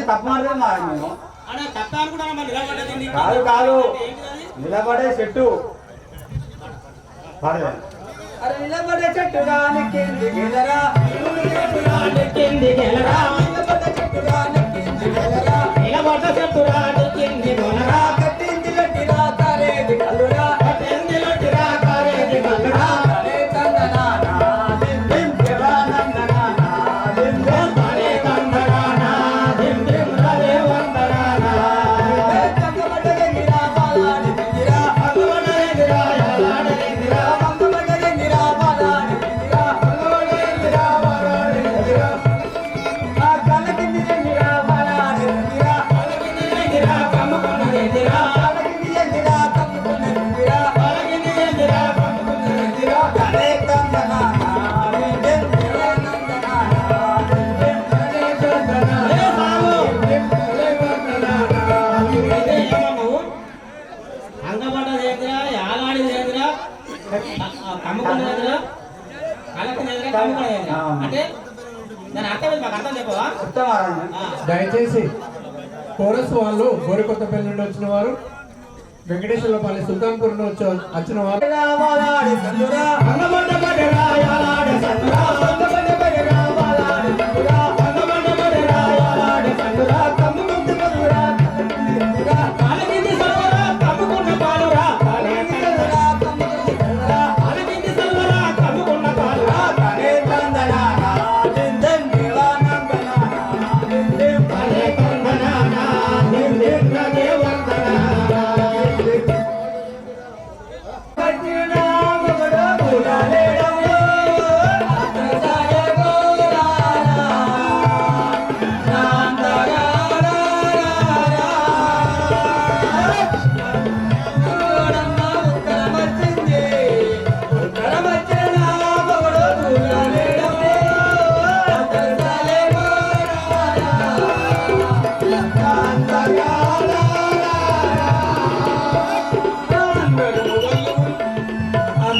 తప్పు మాట్లాడము కాదు కాదు నిలబడే చెట్టు అరే నిలబడే చెట్టు రాని కింది గెలరా నిలబడ్డ చెట్టు రాని కింది గెలరా కట్టింది లట్టిరా తారేది కల్లురా దయచేసి కోరస్ వాళ్ళు గోరికొత్తపల్లి నుండి వచ్చిన వారు, వెంకటేశ్వరపల్లి సుల్తాన్పూర్ నుండి వచ్చిన వారు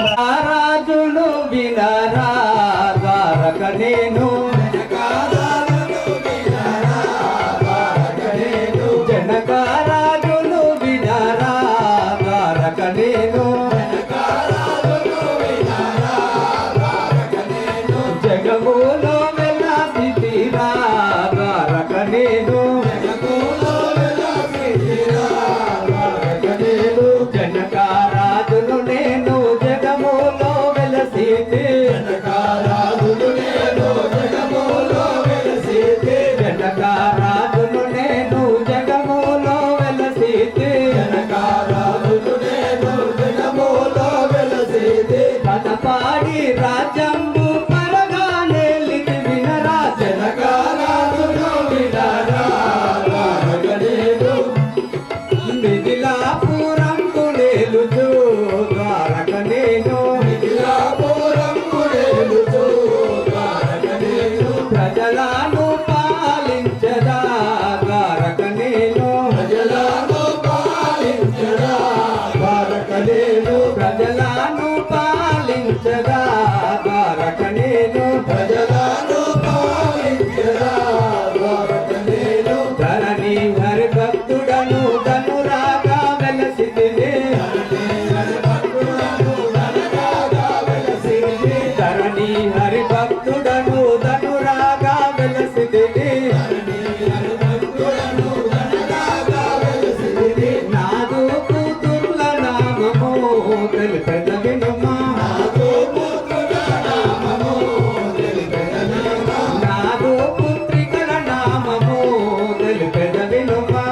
రాజును వినరా ద్వారక నేను జనక రాజును వినరా ద్వారక నేను జగములో వెలసితిరా ద్వారక నేను జనక రాజును నేను జగములో వెలసితి జనక రాజును నేను జగములో వెలసితి కనపాడి రాజంబు పరగానే లిటి వినరా జనక రాజును వినరా మిథిలాపురం నేలుచు ద్వారక నేను ప్రజలను పాలించదా ద్వారక నేను ప్రజలను పాలించదా ద్వారక నేను ధరణి హరి భక్తుడను ధనురాగా వెలసితిని ధరణి హరి భక్తుడను ధనురాగా వెలసితిని నాదు కూతుర్ల నామము తెలిపెద వినుమా నాదు పుత్రికల నామము తెలిపెద వినుమా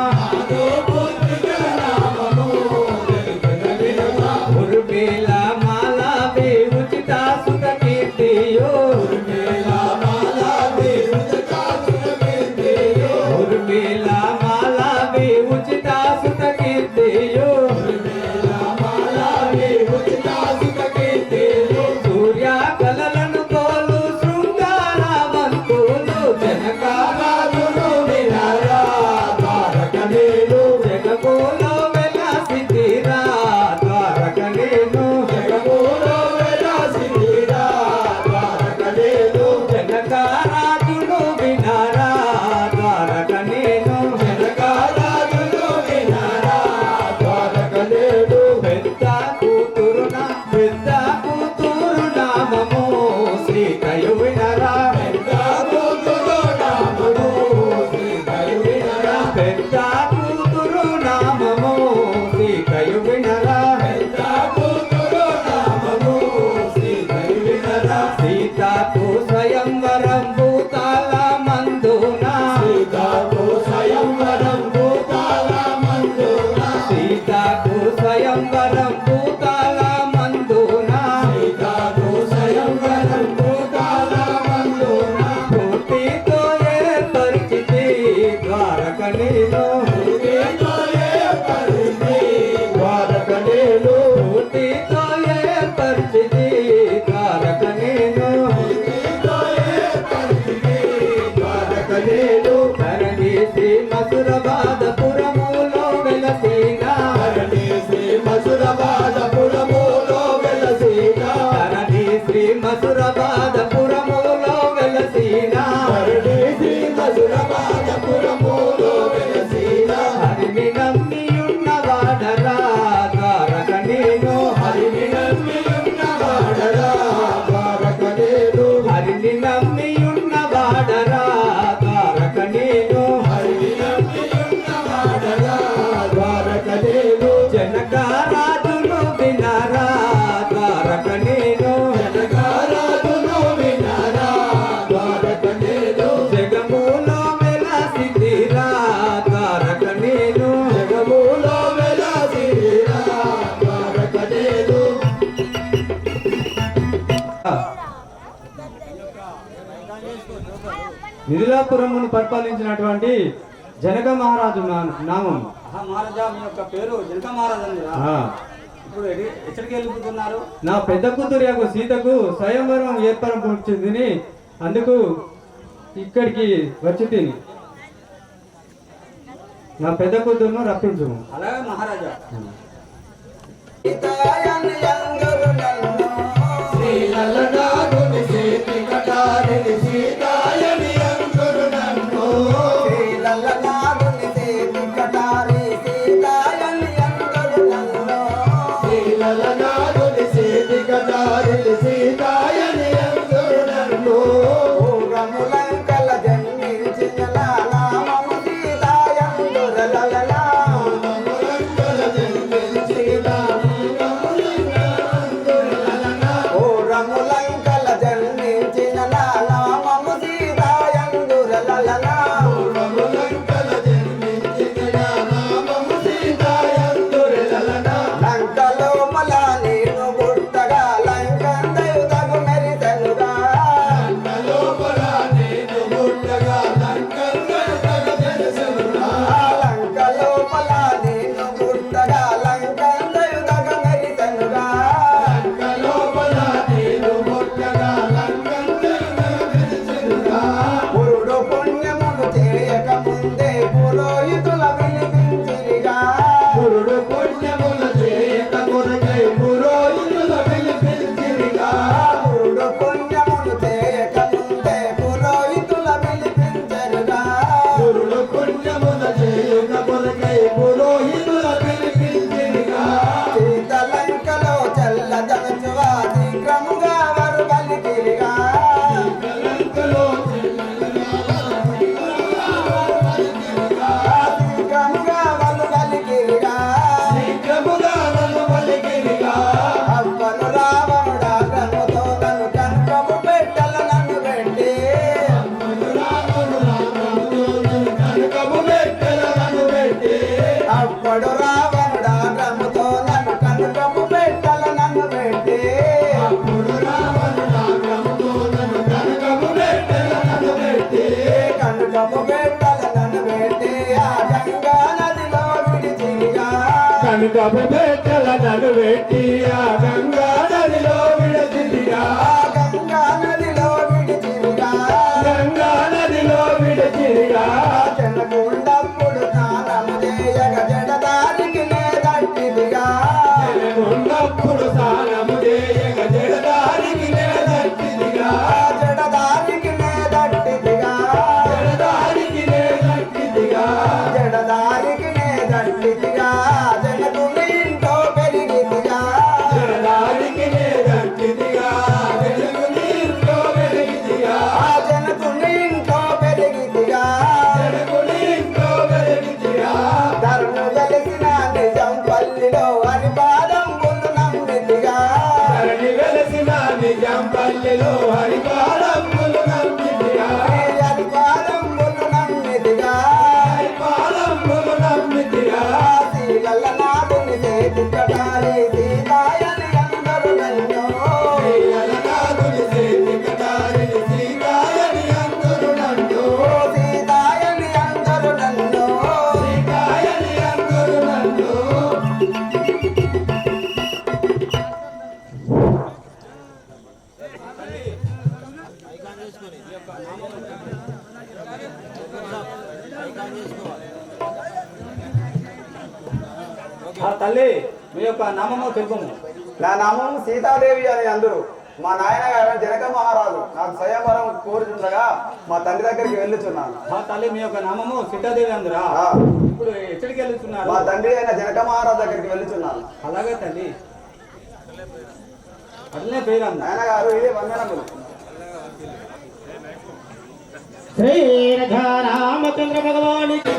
ఉర్మిళ మాలావి ఉచిత సుత కీర్తియో ఉర్మిళ మాలావి ఉచిత సుత కీర్తియో సూర్య కలలను కోలు శృంగారవంతులు జనక రాజును వినరా పెద్ద కూతురు నామము సీతయు వినరా సీతకు స్వయంవరం భూతాల మందున సీతకు స్వయంవరం భూతాల మందున పూర్తితో ఏర్పరిచితి ద్వారక నేను పూర్తితో ఏర్పరిచితి ద్వారక నేను ధరణి శ్రీ మధురబాదపురములో వెలసిన ధరణి శ్రీ మధురబాదపురములో వెలసిన హరిని నమ్మియున్న వాడరా ద్వారక నేను హరిని నమ్మియున్న వాడరా ద్వారక నేను జనక రాజును వినరా ద్వారక నేను జగములో వెలసిదిరా ద్వారక నేను మిథిలాపురమును పరిపాలించినటువంటి జనక మహారాజు నామం. మహారాజా మీ యొక్క పేరు జనక మహారాజా అందిరా. ఆ, ఇప్పుడు ఎక్కడికి వెళ్ళిపోతున్నారు? నా పెద్ద కూతురు యొక్క సీతకు స్వయంవరం ఏర్పరచుంది, అందుకు ఇక్కడికి వచ్చి తిని నా పెద్ద కూతురును రప్పించు. అలాగే మహారాజా. కనుకపు పెట్టల నన్ను పెట్టి ఆ గంగా నదిలో విడచితిగా గంగా నదిలో విడచితిగా చెన్నగుండప్పుడు స్నానము చేయగ జడదారికి నేదట్టిదిగా ఉన్నప్పుడు స్నానము చేయగ జడదారికి నేదట్టిదిగా జడదారికి నేదట్టిదిగా జనకుని ఇంట్లో పెరిగిదిగా జడదారి ఆ తల్లి మీ యొక్క నామము తెలుపము. నా నామం సీతాదేవి అని అందరూ. మా నాయన గారు జనక మహారాజు నాకు స్వయంవరం కోరుచుండగా మా తండ్రి దగ్గరికి వెళ్ళుచున్నాను. ఆ తల్లి మీ యొక్క నామము సీతాదేవి అందరా? ఆ. ఇప్పుడు ఎక్కడికి వెళ్తున్నారు? మా తండ్రి అయిన జనక మహారాజు దగ్గరికి వెళ్ళుచున్నాను. అలాగే తల్లి, అట్లనే పేరు నాయన గారు ఇది వందనములు. శ్రీ రామచంద్ర భగవానికి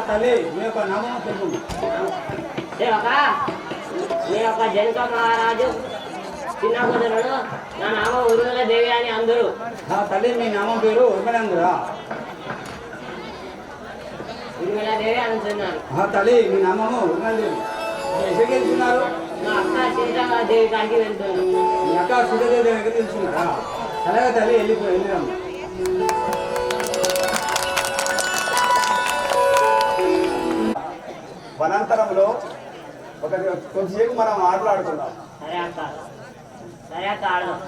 తల్లి మీ యొక్క నామము తెలుపము. మీ యొక్క జనక మహారాజు చిన్న కుదరుడు. నా నామం ఉరుమల దేవి అని అందరూ. ఆ తల్లి మీ నామం పేరు ఉర్మలందురా? ఉరుమల దేవి అంటున్నాను. ఆ తల్లి మీ నామము ఉర్మలదేవి. ఎక్కడికి వెళ్తున్నారు? మా అక్క సీతాదేవి కాడికి వెళ్తున్నాను. మీ అక్క సీతాదేవి దగ్గరికి వెళ్తున్నారా? అలాగే తల్లి వెళ్ళిరాము. వనాంతరంలో కొద్దిసేపు మనం మాట్లాడుకుందాం. సరే అక్క, సరే అక్క, ఆడదాం.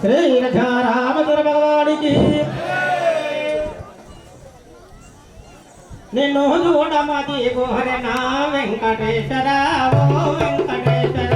శ్రీ రామచంద్ర భగవానికి నిన్ను చూడమది గోహర నా వెంకటేశ్వర ఓ వెంకటేశ్వర.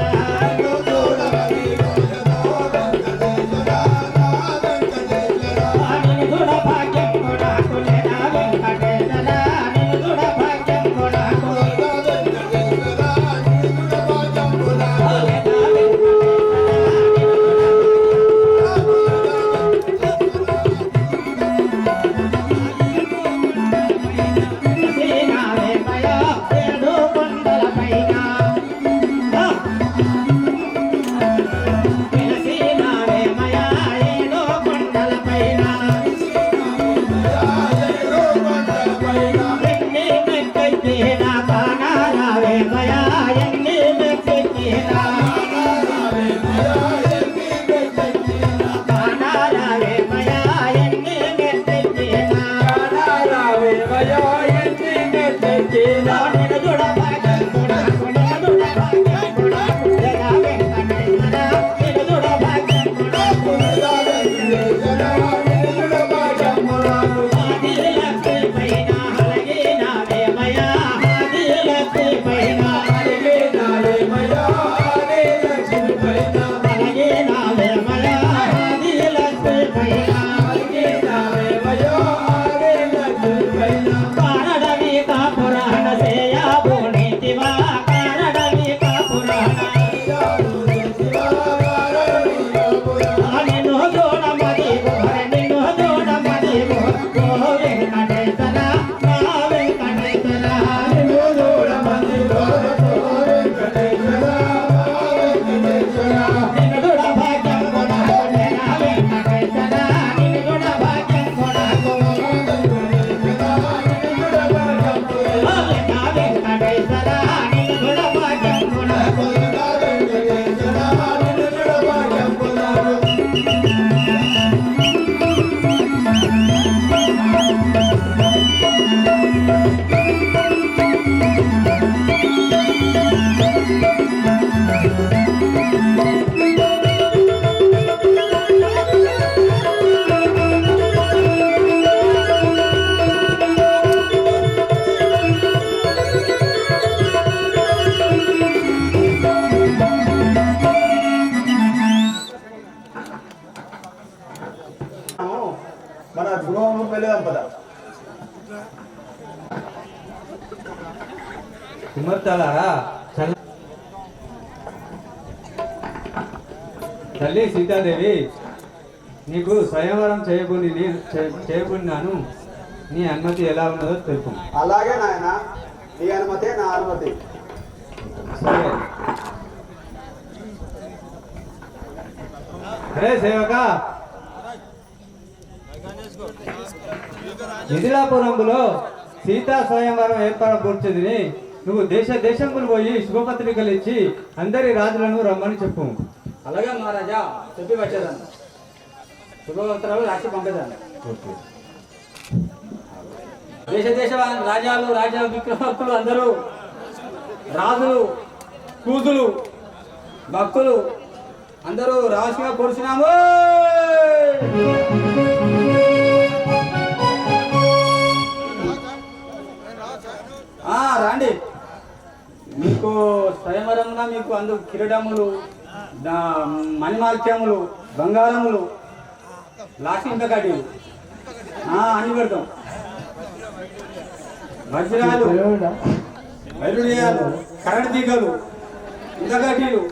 మన గృహంలో పెళ్లి దంపద కుమార్తెలారా తల్లి సీతాదేవి, నీకు స్వయంవరం చేయబడినాను. నీ అనుమతి ఎలా ఉన్నదో తెలుపు. అలాగే నాయన, నీ అనుమతి నా అనుమతి. సరే. అరే సేవక, మిథిలాపురంలో సీతా స్వయంవరం ఏర్పడబోర్చుదని నువ్వు దేశములు పోయి శుభపత్రికలు ఇచ్చి అందరి రాజులను రమ్మని చెప్పు. అలాగే మహారాజా, చెప్పి వచ్చేదాన్ని. శుభపత్రాలు రాసి పంపేదాన్ని. దేశ రాజాలు రాజా విక్రమకులు అందరూ, రాజులు, కూతులు, భక్తులు అందరూ రాసిగా కూర్చున్నాము. రండి. మీకు స్వయంవరంగా మీకు అందు కిరీటములు, మణిమాల్క్యములు, బంగారములు, లాక్షింపకాటీలు అన్ని పెడతాం. వజ్రాలు, వైరుడియాలు, కరెంట్ తీగలు, ఇంతకాటీలు,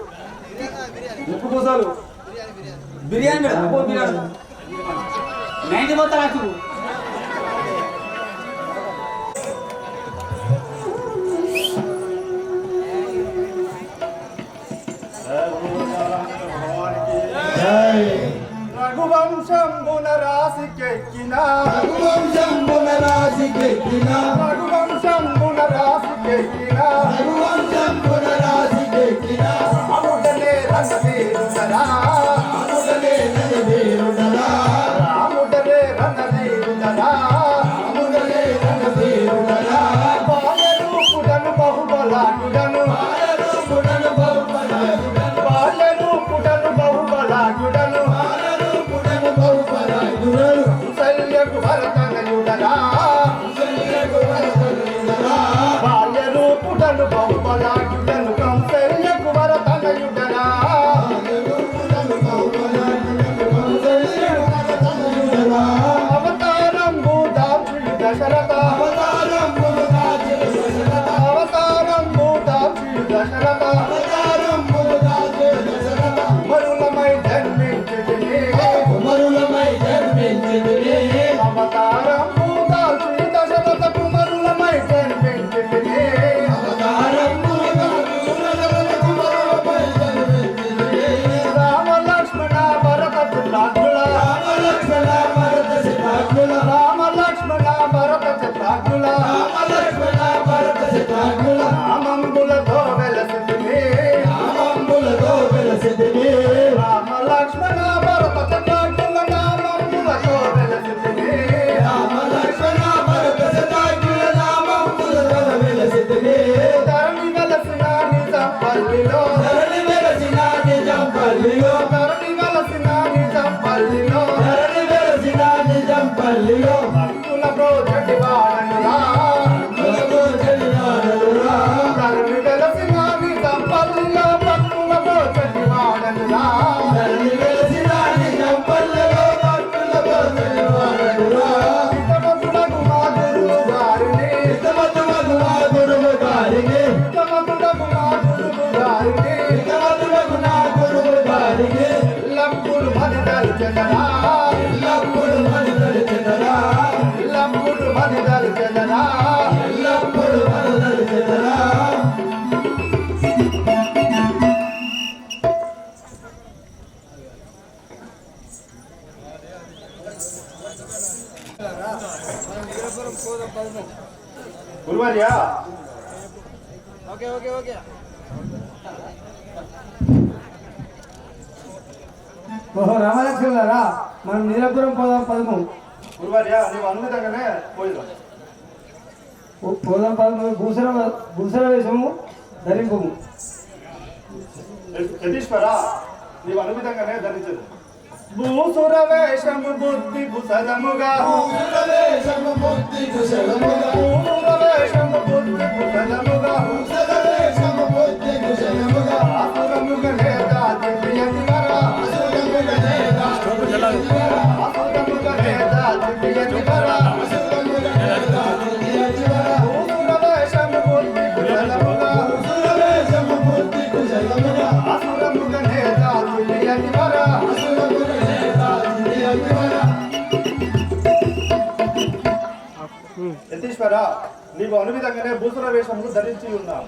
ముక్కు పూసలు, బిర్యానీ పెడతాం. బిర్యానీ 90 మొత్తం రాసు. రఘువంశంబున రాసికెక్కిన రఘువంశంబున రాసికెక్కిన రఘువంశంబున రాసికెక్కిన రఘువంశంబున రాసికెక్కిన అముడలే రణధీరుడరా అముడలే రణధీరుడరా అముడలే రణధీరుడరా అముడలే రణధీరుడరా బాలరూపుడను బహుబలాఢ్యుడను బాలరూపుడను బహుబలాఢ్యుడను బాలరూపుడను బహుబలాఢ్యుడను బాలరూపుడను బహుబలాఢ్యుడను కౌసల్యకు భరతనయుడరా కౌసల్యకు భరతనయుడరా బాల్యరూపుడను బహుబలాఢ్యుడను కౌసల్యకు భరతనయుడరా బాలరూపుడను బహుబలాఢ్యుడను కౌసల్యకు భరతనయుడరా అవతారంబు దాల్చి దశరథ అవతారంబులు దాచిన దశరథ అవతారంబు దాల్చి దశరథ అవతారంబులు దాచిన దశరథ మరులమై జన్మించితిని కుమరులమై జన్మించితిని అవతారంబు దాల్చి దశరథ కుమరులమై జన్మించితిని అవతారంబులు దాచిన దశరథ కుమరులమై జన్మించితిని రామ లక్ష్మణ భరత చిత్రాగ్నుల రామ లక్ష్మణ భరత శత్రుఘ్నుల రామ లక్ష్మణ భరత చిత్రాగ్నుల రామ లక్ష్మణ భరత శత్రుఘ్నుల రామంబులతో వెలసితిని నామంబులతో వెలసితిని రామ లక్ష్మణ భరత చిత్రాగ్నుల నామంబులతో వెలసితిని రామ లక్ష్మణ భరత శత్రుఘ్నుల నామంబులతో వెలసితిని ధరణి వెలసిన నిజం పల్లిలో ధరణి వెలసిన నిజం పల్లిలో ధరణి వెలసిన నిజం పల్లిలో ధరణి వెలసిన నిజం పల్లిలో భక్తుల ప్రోజటి వాడనురా భక్తులతో చెలియాడలురా ధరణి వెలసిన నిజం పల్లిలో భక్తుల ప్రోజటి వాడనురా ధరణి వెలసిన నిజం పల్లిలో భక్తులతో చెలియాడలురా హితమతులకు మా గురువు గారిని హితమతులకు మా గురువు గారికి హితమతులకు మా గురువు గారిని హితమతులకు నా గురువు గారికి ఎల్లప్పుడు మది దల్చెదరా ఎల్లప్పుడు మది దలిచెదరా ఎల్లప్పుడు మది దల్చెదరా ఎల్లప్పుడు మది దలిచెదరా గురువర్య ఓహో రామలక్ష్మణులారా, మనం నీలపురం పోదాం పదము. గురువర్య నీవు అనుమతంగానే పోయిరా. పోదాం పదము. భూసర వేషము ధరింపము. యతీశ్వర నీవు అనుమితంగానే ధరించదు. భూసుర వేషము బుద్ధి కుశలముగా వేషము బుద్ధి కుశలముగా భూసుర వేషము బుద్ధి కుశలముగా వేషము బుద్ధి కుశలముగా ఆసురముగా లేదా దివ్యతివరా అసురముగా లేదా ఆసురముగా లేదా యతీశ్వర, నీవు అనువిధంగానే భూసుర వేషములు ధరించి ఉన్నావు.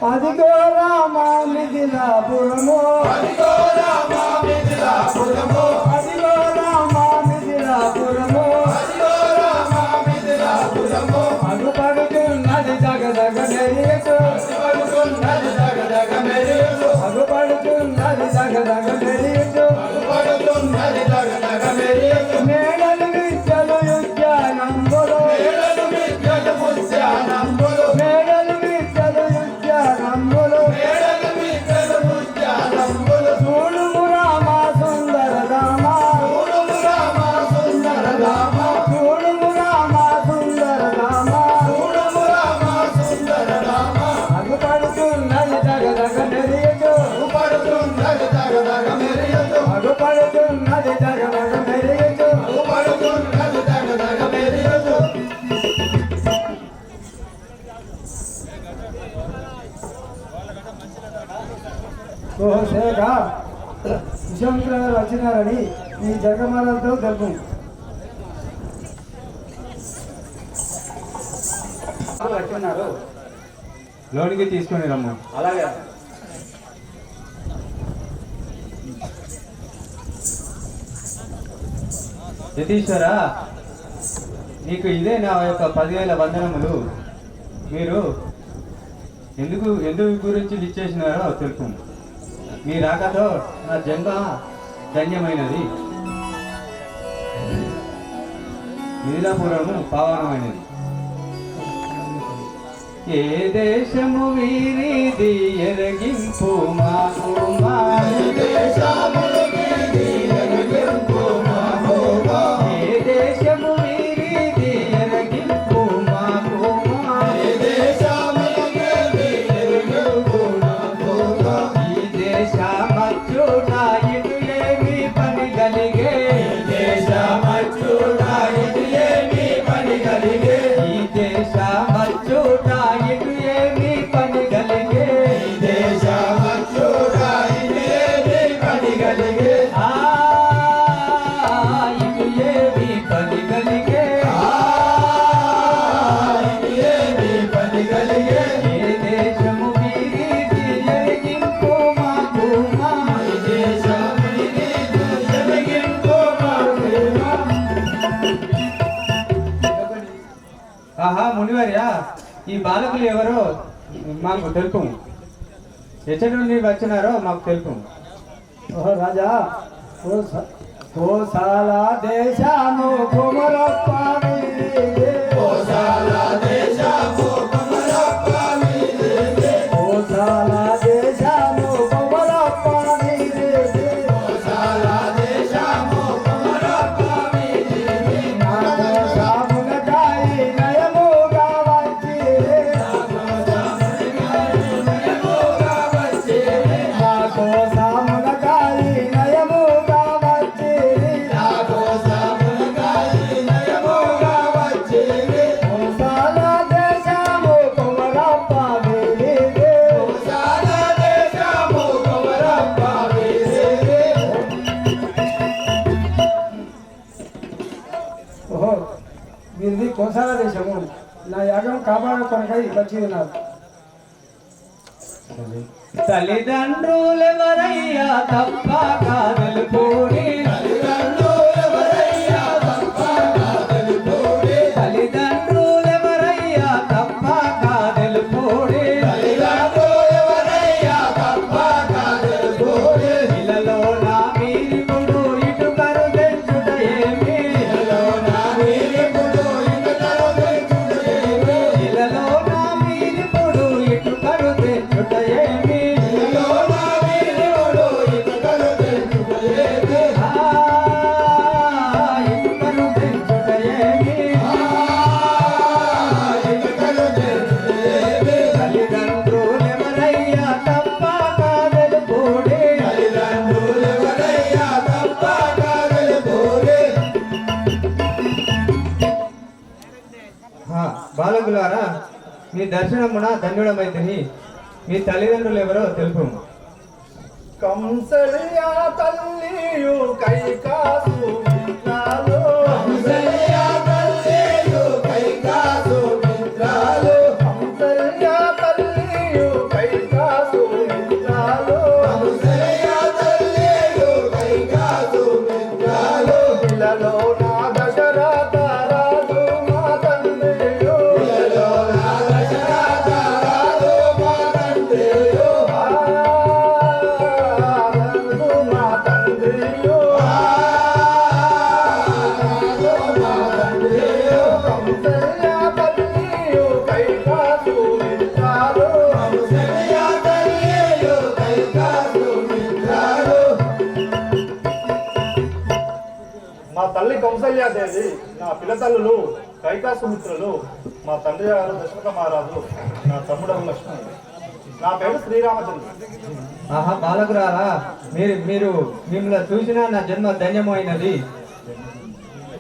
అదిగో రామా మిథిలాపురము, అదిగో రామా మిథిలాపురము, అదిగో రామా మిథిలాపురము, అదిగో రామా మిథిలాపురము, అగుపడుతున్నది జగదగ మెరియచు, అగుపడుతున్నది జగదగ మెరియచు, అగుపడుతున్నది జగదగ మెరియచు, అగుపడుతున్నది జగదగ మెరియచు, మేడలు విద్యలు ఉద్యానంబులు, మేడలు విద్యలు ఉద్యానంబులు, మేడలు విద్యలు ఉద్యానంబులు, మేడలు విద్యలు ఉద్యానంబులు, చూడుము రామా సుందర రామా, చూడుము రామా సుందర రామా, చూడుము రామా సుందర రామా, చూడుము రామా సుందర రామా, అగుపడుతున్నది జగదగ మెరియచు, అగుపడుతున్నది జగదగ మెరియచు, అగుపడుతున్నది జగదగ మెరియచు. అగుపడుతున్నది జగదగ మెరియచు. ఓహో శేఖ, విశ్వామిత్ర గారు వచ్చినారని మీ జగమాలతో తెలుపు. వచ్చిన్నారు. లోనికి తీసుకొని రమ్ము. అలాగే యతీశ్వర, నీకు ఇదే నా యొక్క 10,000 వందనములు. మీరు ఎందుకు గురించి ఇచ్చేసినారో తెలుపు. మీ రాకతో నా జన్మ ధన్యమైనది, మిథిలాపురము పావనమైనది. ఏ దేశము వీరిది ఎరగింపు మాకు మా దేశములు వీరి ఎరుగింపు మామోగా, ఏ దేశము వీరిది ఎరగింపు మాకు మా దేశములు వీరి ఎరుగింపు మామోగా, ఈ దేశమచ్చుట ఇటు ఏమి పని కలిగే, దేశమచ్చుట ఇది ఏమి పని కలిగే, ఈ దేశమచ్చుట ఇటు ఏమి పని కలిగే, దేశమచ్చుట ఇది ఏమి పని కలిగే, ఆ ఇటు ఏమి పని కలిగే, ఇది ఏమి పని కలిగే, ఏ దేశము వీరిది ఎరగింపు మాకు మా దేశములు వీరి ఎరుగింపు మామోగా. ఆహా మునివర్య, ఈ బాలకులు ఎవరో మాకు తెలుపు. ఎచ్చటి నుండి వచ్చినారో మాకు తెలుపు. ఓహో రాజా, కోసాల దేశము కుమరప్ప వీరిదే, కోసాల దేశము కుమరప్ప వీరిదే, కోసాల దేశము కుమరప్ప వీరిదే, కోసాల దేశము కుమరప్ప వీరిదే, నా కోసమునకాయి నయముగా వచ్చిరే, నయముగా వచ్చేది, నా కోసమునకాయి నయముగా వచ్చిరే, నా కోసమునకాయి నయముగా వచ్చేది, కోసాల దేశము కుమరప్ప వీరిదే, కోసాల దేశము కుమరప్ప వీరిదే. ఓహో వీరిది కోసాల దేశము. నా యాగం కాపాడ కొనకై వచ్చి ఉన్నారు. తల్లిదండ్రులెవరయ్యా తప్ప కాదలుపోడి, తల్లిదండ్రులెవరయ్యా తప్ప కాదలుపోడి, తల్లిదండ్రులెవరయ్యా తప్ప కాదలుపోడి, తల్లిదండ్రులెవరయ్యా తప్ప కాదలుపోడి, ఇలలో నా మీరిపుడు ఇటు కరు తెచ్చుట ఏమి, ఇలలో నా వీరిపుడు ఇటుకలు తెచ్చుటయేమి, ఇలలో నా మీరిపుడు ఇటు కరు తెచ్చుట ఏమి, ఇలలో నా వీరిపుడు ఇటుకలు తెచ్చుటయేమి, ఆ ఇటు కరు తెచ్చుట ఏమి, ఇటుకలు తెచ్చుటయేమి, తల్లిదండ్రులెవరయ్యా తప్ప కాదలుపోడి, తల్లిదండ్రులెవరయ్యా తప్ప కాదలుపోడి. బాలకులారా, మీ దర్శనమున ధన్యుడమైతిని. మీ తల్లిదండ్రులు ఎవరో తెలుపు. కంసలియా తల్లియు కైకాసు విన్నాలో, ఇలలో నా దశరథ రాజు మా తండ్రియో ఇలలో నా దశరథ రాజు మా తండ్రియో రాజు మా తండ్రియో రాజు మా తండ్రియో కౌసల్య తల్లియో కైలాసు నింటారు కౌసల్య తల్లియో కైలాసు నింటారు మా తల్లి కౌసల్యాదేవి నా పిల్లతల్లులు కైకాసుమిత్రులు మా తండ్రి గారు దశరథ మహారాజు నా తమ్ముడు లక్ష్మణుడు నా పేరు శ్రీరామచంద్రుడు ఆహా బాలకురారా, మీరు మిమ్మల్ని చూసినా నా జన్మ ధన్యమైనది.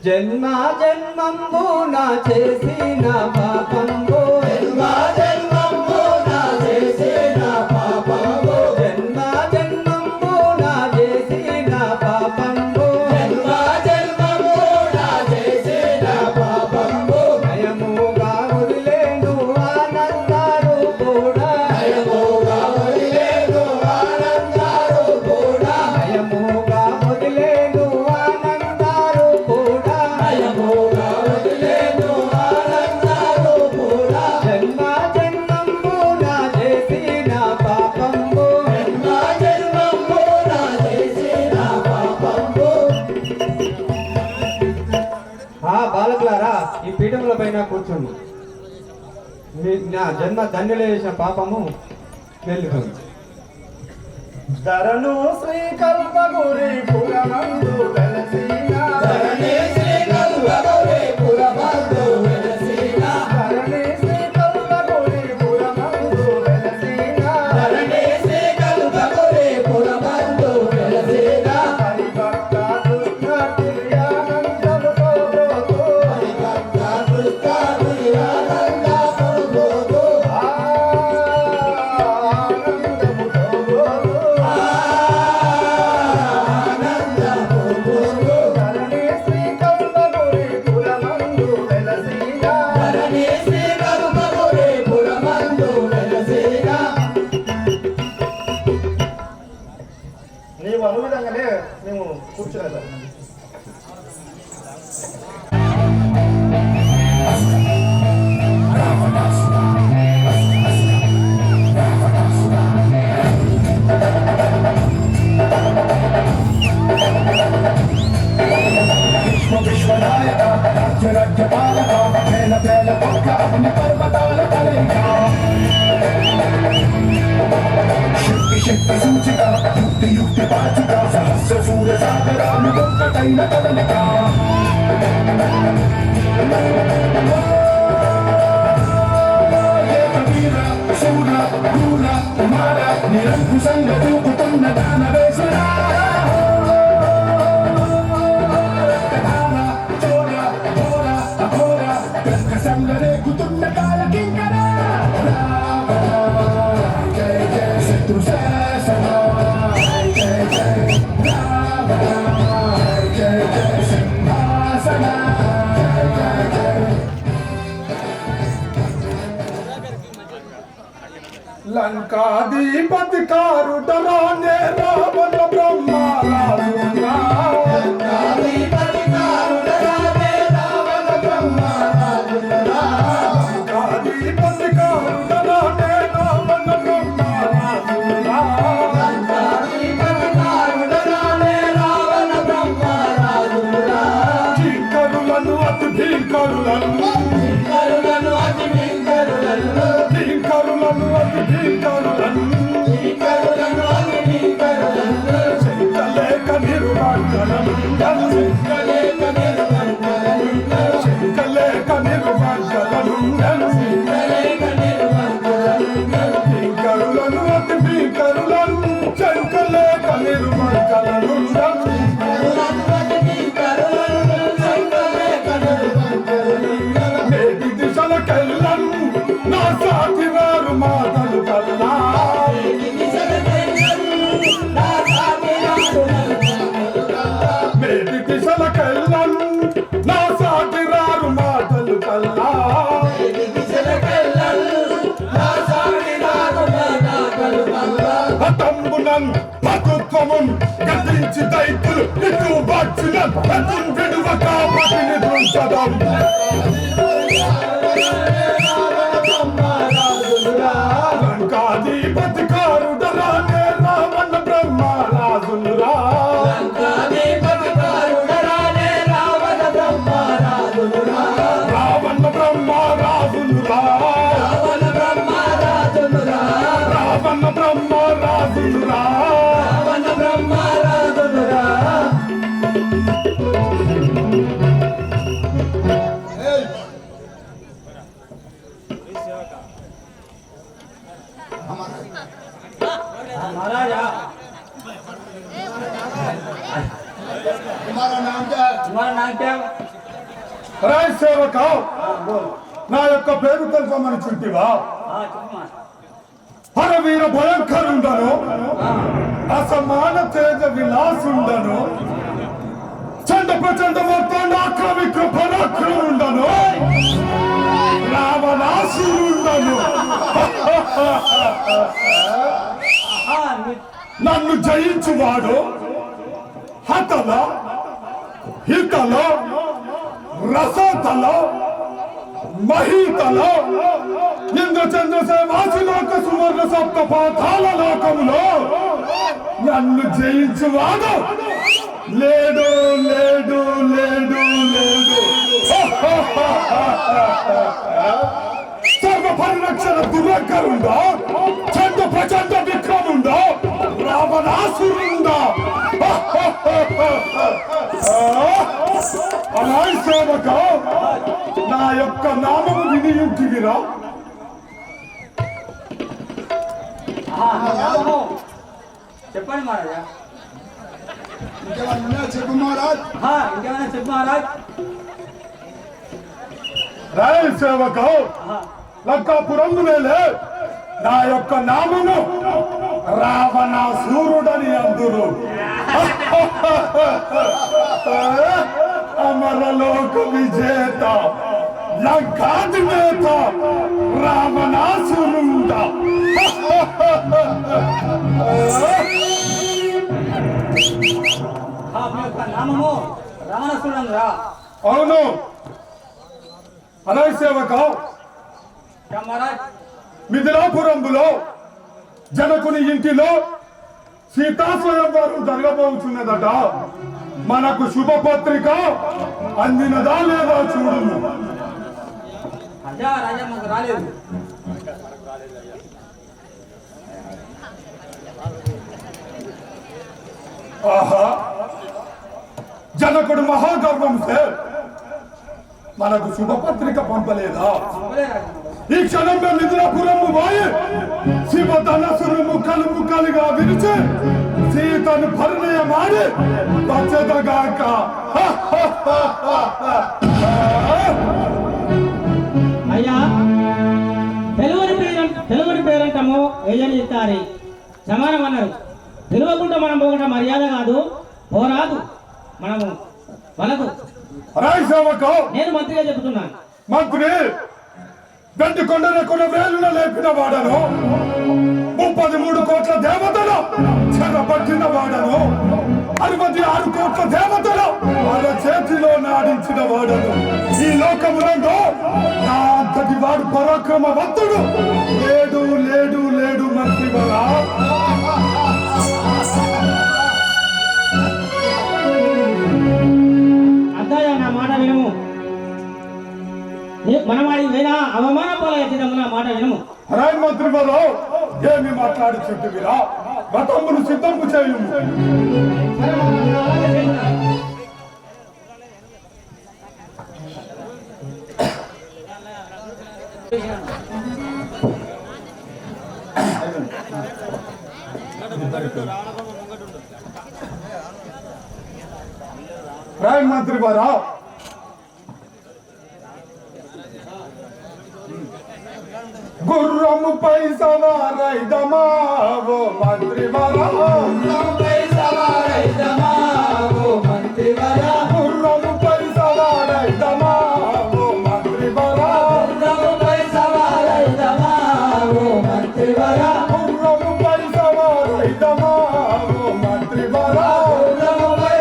జన్మ జన్మంబు నా చేసిన పాపంబు జన్మ జన్మంబు నా చేసిన పాపంబు జన్మ జన్మంబు నా చేసిన పాపంబు జన్మ జన్మంబు నా చేసిన పాపంబు నయముగా వదిలేను ఆనందాలు కూడా నయముగా వదిలేను ఆనందాలు కూడా నయముగా వదిలేను ఆనందాలు కూడా నయముగా వదిలేను ఆనందాలు కూడా జన్మ జన్మంబు నా చేసిన పాపంబు జన్మ జన్మంబు నా చేసిన పాపంబు బాలకులారా, ఈ పీఠముల పైన కూర్చోండి. నా జన్మ ధన్యులు చేసిన పాపము వెళ్ళుతుంది. ధరను శ్రీకల్పగురి పురమందు వెలసిన ధరణి శ్రీ కల్పగురి పురమందు వెలసిన ధరణి శ్రీకల్పగురి పురమందు వెలసిన ధరణి శ్రీ కల్పగురి పురమందు వెలసిన హరిభక్త కృష్ణ తుల్యానందముతో బ్రోతు హరిభక్త కృష్ణ తుల్యానందముతో బ్రోతు ఆనందముతో బ్రోతు ఆనందము బ్రోతు ధరణి శ్రీకల్పగురి పురమందు వెలసిన ధరణి శ్రీ కల్పగురి పురమందు వెలసిన నీవు అను విధంగానే మేము కూర్చునేదాం విశ్వనాయక రాజ్య పాలక పేల పేల పక్క అగ్ని పర్వతాల కలయిక శక్తి శక్తి సూచిక యుక్తి యుక్తి పాచిక సహస్ర సూర్య సాగరాలు ఒక్కటైన కదలిక ఏకవీర శూర క్రూర కుమార నిరంకుశంగా దూకుతున్న దానవేశ్వర సంగరేగుతున్న కాల కింకర జయ జయ శత్రు శాసన జయ జయ రావణ జయ జయ సింహాసన జయ జయ లంకాధిపతి కారుడరానే రావణ బ్రహ్మరాజునా లంకాధిపతి కారుడరానే రావణ బ్రహ్మరాజునా లంకాధిపతి కారుడరానే రావణ బ్రహ్మరాజునా లంకాధిపతి కారుడరానే రావణ బ్రహ్మరాజునా కింకరులను అతి భీకరులను కింకరులను అతి భీకరులను కింకరులను అతి భీకరులను కింకరులను అతి భీకరులను శంకలేక నిర్వాకలను శంకలేక నిర్వంకలను శంకలేక నిర్వాకలను శంకలేక నిర్వంకలను కింకరులను అతి భీకరులను శంకలేక నిర్వాకలను నేటి దిశలకెళ్ళను నా సాటివారు మాటలు కల్లా నేటి దిశలకెళ్ళను నా సాటివారు మాటలు కల్లా హతంబునన్ పటుత్వమున్ గతించి దైతుల ఇటు వచ్చిన విడువ కాబట్టి దృంచదం లంకాధిపతి కారుడరానే రావణ బ్రహ్మరాజునురా రావణ బ్రహ్మరాజునురా రావణ బ్రహ్మరాజునురా महाराजा तुम्हारा नाम क्या है? तुम्हारा नाम क्या है? రాయ సేవక నా యొక్క పేరు తెలుపమని చుట్టివా हाँ चुप मार హరవీర భయంకరుండను అసమాన తేజ విలాసుండను చండ ప్రచండ వర్తనాక్రమిక పరాక్రముండను రావణాసురుండను हाँ నన్ను జయించువాడు హతల హితల రసతల మహీతల ఇంద్రచంద్ర సేవాసిలోక సువర్ణ సప్త పాతాల లోకములో నన్ను జయించువాడు లేడు లేడు లేడు లేడు సర్వ పరిరక్షణ దుర్గరుండో చండ ప్రచండ విక్రముండో రావణాసురుండో అలాయ్ సేవక నా యొక్క నామము వినియుంటివిరా చెప్పండి మహారాజా ఇంకేమన్నా ఉన్నాయా? చెప్పు మహారాజ్. ఇంకేమైనా చెప్పు మహారాజ్ రాయ సేవక లంకాపురం మేలే నా యొక్క నామము రావణాసురుడని అందురు అమరలోక విజేత లంకాధినేత రావణాసురుండ మీ యొక్క నామము రావణాసురుడు రా అవును అలాయ్ సేవక क्या महाराज మిథిలాపురంలో జనకుని ఇంటిలో సీతా స్వయంవరం జరగబోతున్నదట మనకు శుభపత్రిక అందినదా లేదా చూడుము అయ్యా రాజా మాకు రాలేదు ఆహా జనకుడు మహాగర్వంసే మనకు శుభపత్రిక పంపలేదా అవలే రాజా ఈ క్షణంలో మిథిలాపురము పోయి శివ ధనసును ముక్కలుగా విరిచి సీతను పరిణయమాడి వచ్చేదగాక అయ్యా తెలుగుని పేరంటము ఏజని ఇస్తారి సమానం అన్నారు. తెలియకుండా మనం పోగట మర్యాద కాదు, పోరాదు మనకు. రాయ్ సేవక నేను మంత్రిగా చెబుతున్నాను. మంత్రి వెండి కొండన వేలున లేపిన వాడను 33 కోట్ల దేవతలు చెరపట్టిన వాడను 66 కోట్ల దేవతలు వాళ్ళ చేతిలో నాడించిన వాడను ఈ లోకమునందు నా అంతటి వాడు పరాక్రమవంతుడు లేడు లేడు లేడు మంత్రి వరా అద్దయ్యా నా మాట వినము. మన వాడి వేనా అవమాన పాలయ్యము నా మాట వినము. రాయ్ మంత్రి వరా ఏమి మాట్లాడుచుంటివిరా గతమును సిద్ధము చేయుము రాయ్ మంత్రి వరా గుర్రముపై సవారైదమా ఓ మంత్రి వరా గుర్రముపై సవారైదమా ఓ మంత్రి వరా గుర్రముపై సవారైదమా ఓ మంత్రి వరా గుర్రముపై సవారైదమా ఓ మంత్రి వరా గుర్రముపై సవారైదమా ఓ మంత్రి వరా గుర్రముపై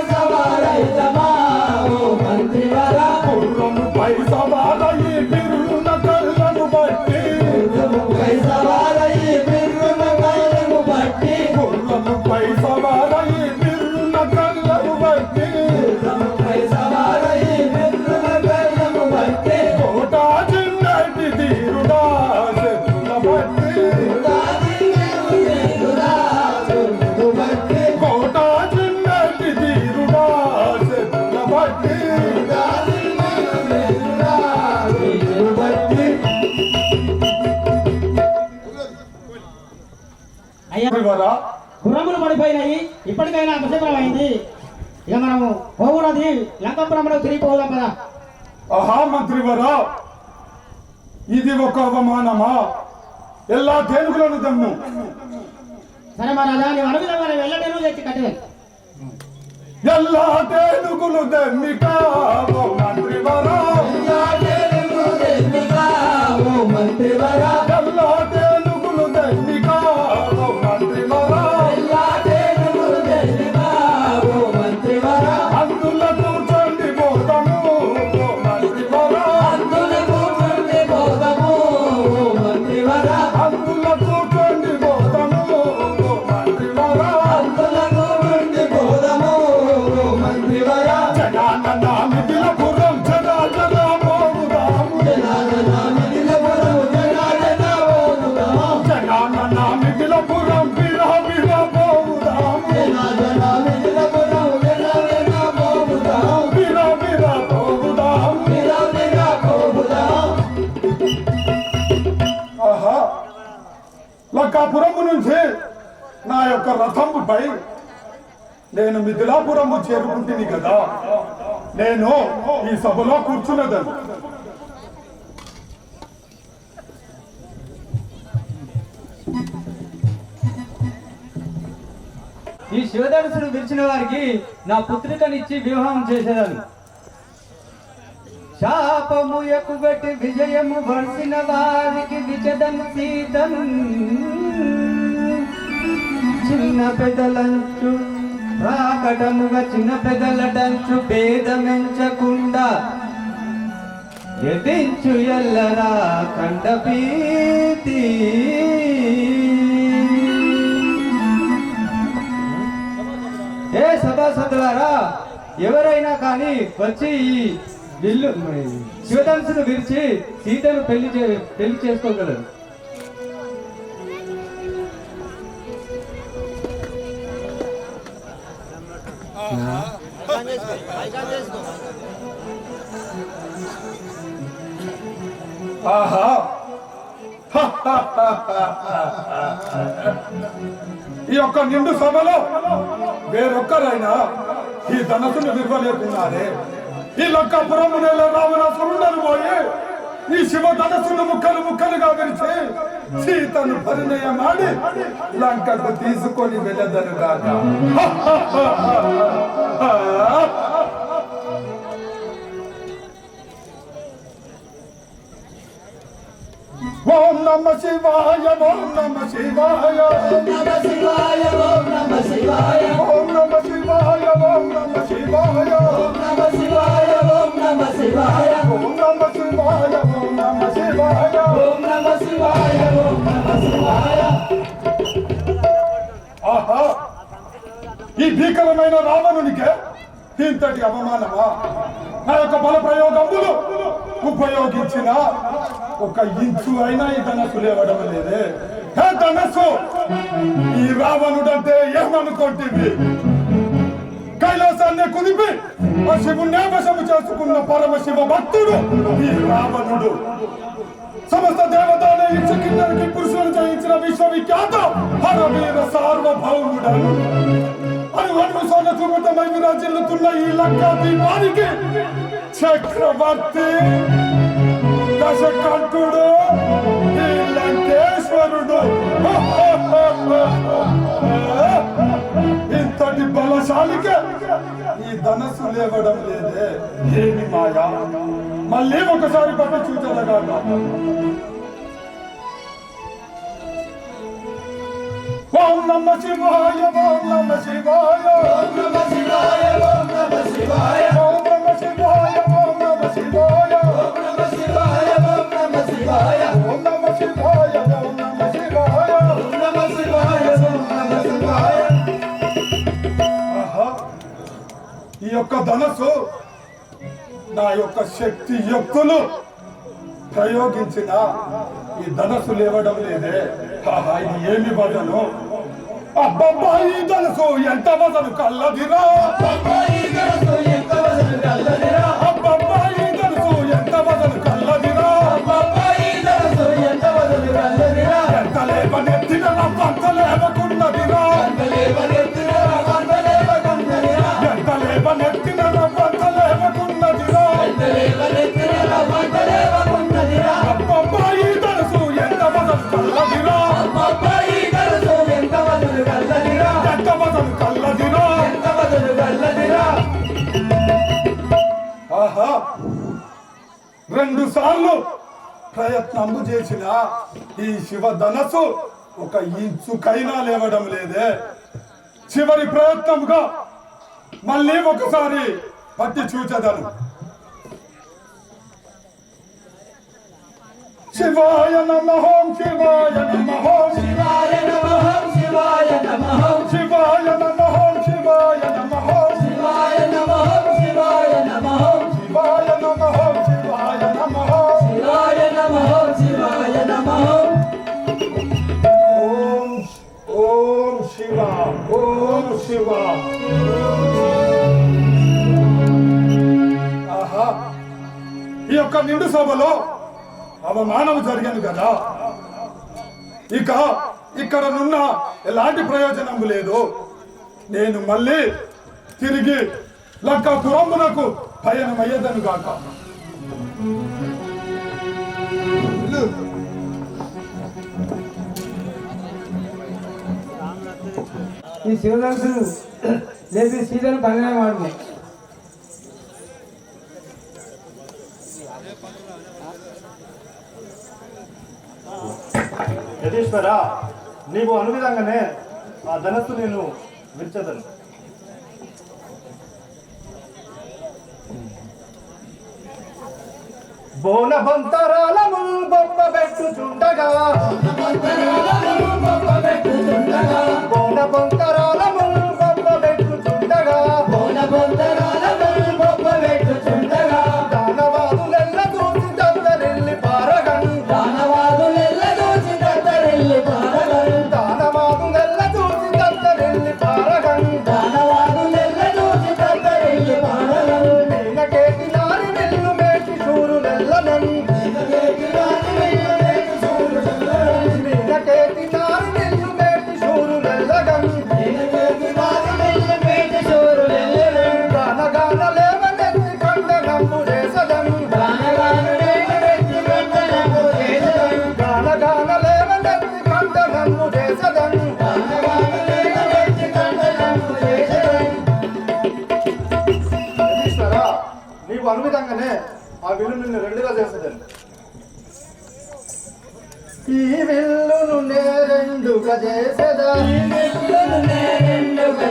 బట్టి అయ్యా వివరా గుర్రములు పడిపోయినాయి, ఇప్పటికైనా అపశకునం అయింది. ఇక మనము పోవునది లంకాపురంలో తిరిగిపోదాం కదా. ఆహా మంత్రివరా, ఇది ఒక అవమానమా? ఎలా తేనుగులను దమ్ము. సరే మహారాజా, నీ అనువిధంగా వెళ్ళటేను తెచ్చి కట్టేది. ఎలా తేనుగులు దమ్మికా ఓ మంత్రివరా, ఎలా తేనుగులు దమ్మికా ఓ మంత్రివరా, అందుల కూర్చోండి పోదాము ఓ మంత్రివరా, అందుల కూర్చోండి పోదాము ఓ మంత్రివరా, జనాన మిదిల పురం జనా జనా పోవుదాము, జనాన మిదిల పురం బిరా బిరా పోవుదాము, బిరా బిరా పోవుదాము. ఆహా, లంకాపురము నుంచి నా యొక్క రథంపై నేను మిథిలాపురము చేరుకుంటుంది కదా, నేను ఈ సభలో కూర్చున్నదని. ఈ శివధనుసును విరిచిన వారికి నా పుత్రికనిచ్చి వివాహం చేసేదాన్ని. శాపము ఎక్కుబెట్టి విజయము వరిసిన వారికి విజదము సీతను చిన్న పెదలంచు ప్రాకటముగా చిన్న పెదలటంచు భేదమెంచకుండా యతించు ఎల్లరా కండపీతి. ఏ సభాసదులారా, ఎవరైనా కానీ వచ్చి ఈ విల్లు శివధనుసును విరిచి సీతను పెళ్లి చేసుకోగలరు. ఆహా, ఈ యొక్క నిండు సభలో వేరొక్కరైనా ఈ ధనసును విర్వలేకున్నారే. ఈ లంకాపురము నేల రావణాసురుడను పోయి ఈ శివ ధనసును ముక్కలు ముక్కలుగా విరిచి సీతను పరిణయమాడి లంకకు తీసుకొని వెళ్ళదను కాక. ఓం నమ శివాయ, ఓం నమ శివాయ, ఓం నమ శివాయ, ఓం నమ శివాయ, ఓం నమ శివాయ, ఓం నమ శివాయ, ఓం నమ శివాయ, ఓం నమ శివాయ, ఓం నమ శివాయ, ఓం నమ శివాయ, ఓం నమ శివాయ, ఓం నమ శివాయ. ఆహా, ఈ భీకరమైన రావణునికే ఇంతటి అవమానమా? నా యొక్క బల ప్రయోగములు ఉపయోగించిన ఒక ఇంచు అయినా ఈ ధనస్సు లేవడం లేదే. హే ధనస్సు, ఈ రావణుడంటే ఏమనుకుంటుంది? కైలాసాన్ని కుదిపి ఆ శివుణ్ణే వశము చేసుకున్న పరమశివ భక్తుడు ఈ రావణుడు. సమస్త దేవతల ఇచ్చ కిందకి పురుషులను జయించిన విశ్వవిఖ్యాత హరవీర సార్వభౌముడను అను సోన చూపటమై విరాజిల్లుతున్న ఈ లంకా దీపానికి చక్రవర్తి దశకంఠుడు ఈ లంకేశ్వరుడు. ఇంతటి బలశాలికే ఈ ధనస్సు లేవడం లేదే. ఏమి మాయా? మళ్ళీ ఒకసారి పట్టు చూచదగా. ఓం నమ శివాయ, ఓం నమ శివాయ, ఓం నమ శివాయ, ఓం నమ శివాయ, ఓం నమ శివాయ, ఓం నమ శివాయ, ఓం నమ శివాయ, ఓం నమ శివాయ, ఓం నమ శివాయ, ఓం నమ శివాయ, ఓం నమ శివాయ, ఓం నమ శివాయ. ఆహా, ఈ యొక్క ధనస్సు నా యొక్క శక్తి యుక్తులు ప్రయోగించిన ఈ ధనస్సు లేవడం లేదే. ఆహా, ఇది ఏమి వదను? అబ్బబ్బా, ఈ ధనస్సు ఎంత వదను కల్లదిరా. ఆహా 2 సార్లు ప్రయత్నము చేసిన ఈ శివ ధనస్సు 1 ఇంచుకైనా లేవడం లేదే. చివరి ప్రయత్నముగా మళ్ళీ ఒకసారి పట్టి చూచెదను. శివాయ నమః శివాయ నమః శివాయ నమః శివాయ నమః శివాయ నమః శివాయ నమః శివాయ నమః శివాయ నమః శివాయ నమః శివాయ నమః శివాయ నమః శివాయ నమః ఓం శివ ఓం శివ. ఆహా ఈ యొక్క నిండు సభలో అవమానం జరిగింది కదా, ఇక ఇక్కడ నున్న ఎలాంటి ప్రయోజనం లేదు. నేను మళ్ళీ తిరిగి లంకాపురమునకు పయనమయ్యేదను గాక. ఈ శివధనుసును లేపి సీతను బంధనం మాడును. యతీశ్వర, నీవు అను విధంగానే ఆ ధనస్సు నేను విడిచెదను. బోన బంతరాలము బొమ్మ పెట్టుచుండగా బోన బంతరాలము బొమ్మ పెట్టుచుండగా దానవాదులెల్ల చూసి దద్దరిల్లి పారగను దానవాదులెల్ల చూసి దద్దరిల్లి పారగను నేనకేటి నారి వెల్లు మేటి శూరులెల్లనను నేనకేటి నారి వెల్లు మేటి శూరులెల్లగను గానగాన లేవనెత్తి కండ నమ్ము చేసదను గానగాన లేవనెత్తి కండ నమ్ము చేసదను. యతీశ్వర, నీవు అను విధంగానే ఆ విల్లు నిన్ను 2గా చేసేదాన్ని. ఈ విల్లును నే 2గా చేసేదా ఈ విల్లును నే 2గా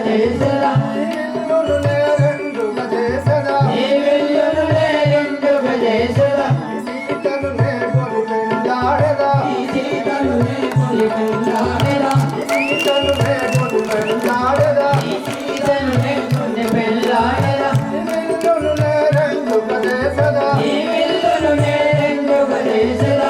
చేసేదా సీతను నే కొలి పెళ్ళాడెదా సీతను నే కొలి పెళ్ళాడెదా విల్లును నే 2గా చేసేదా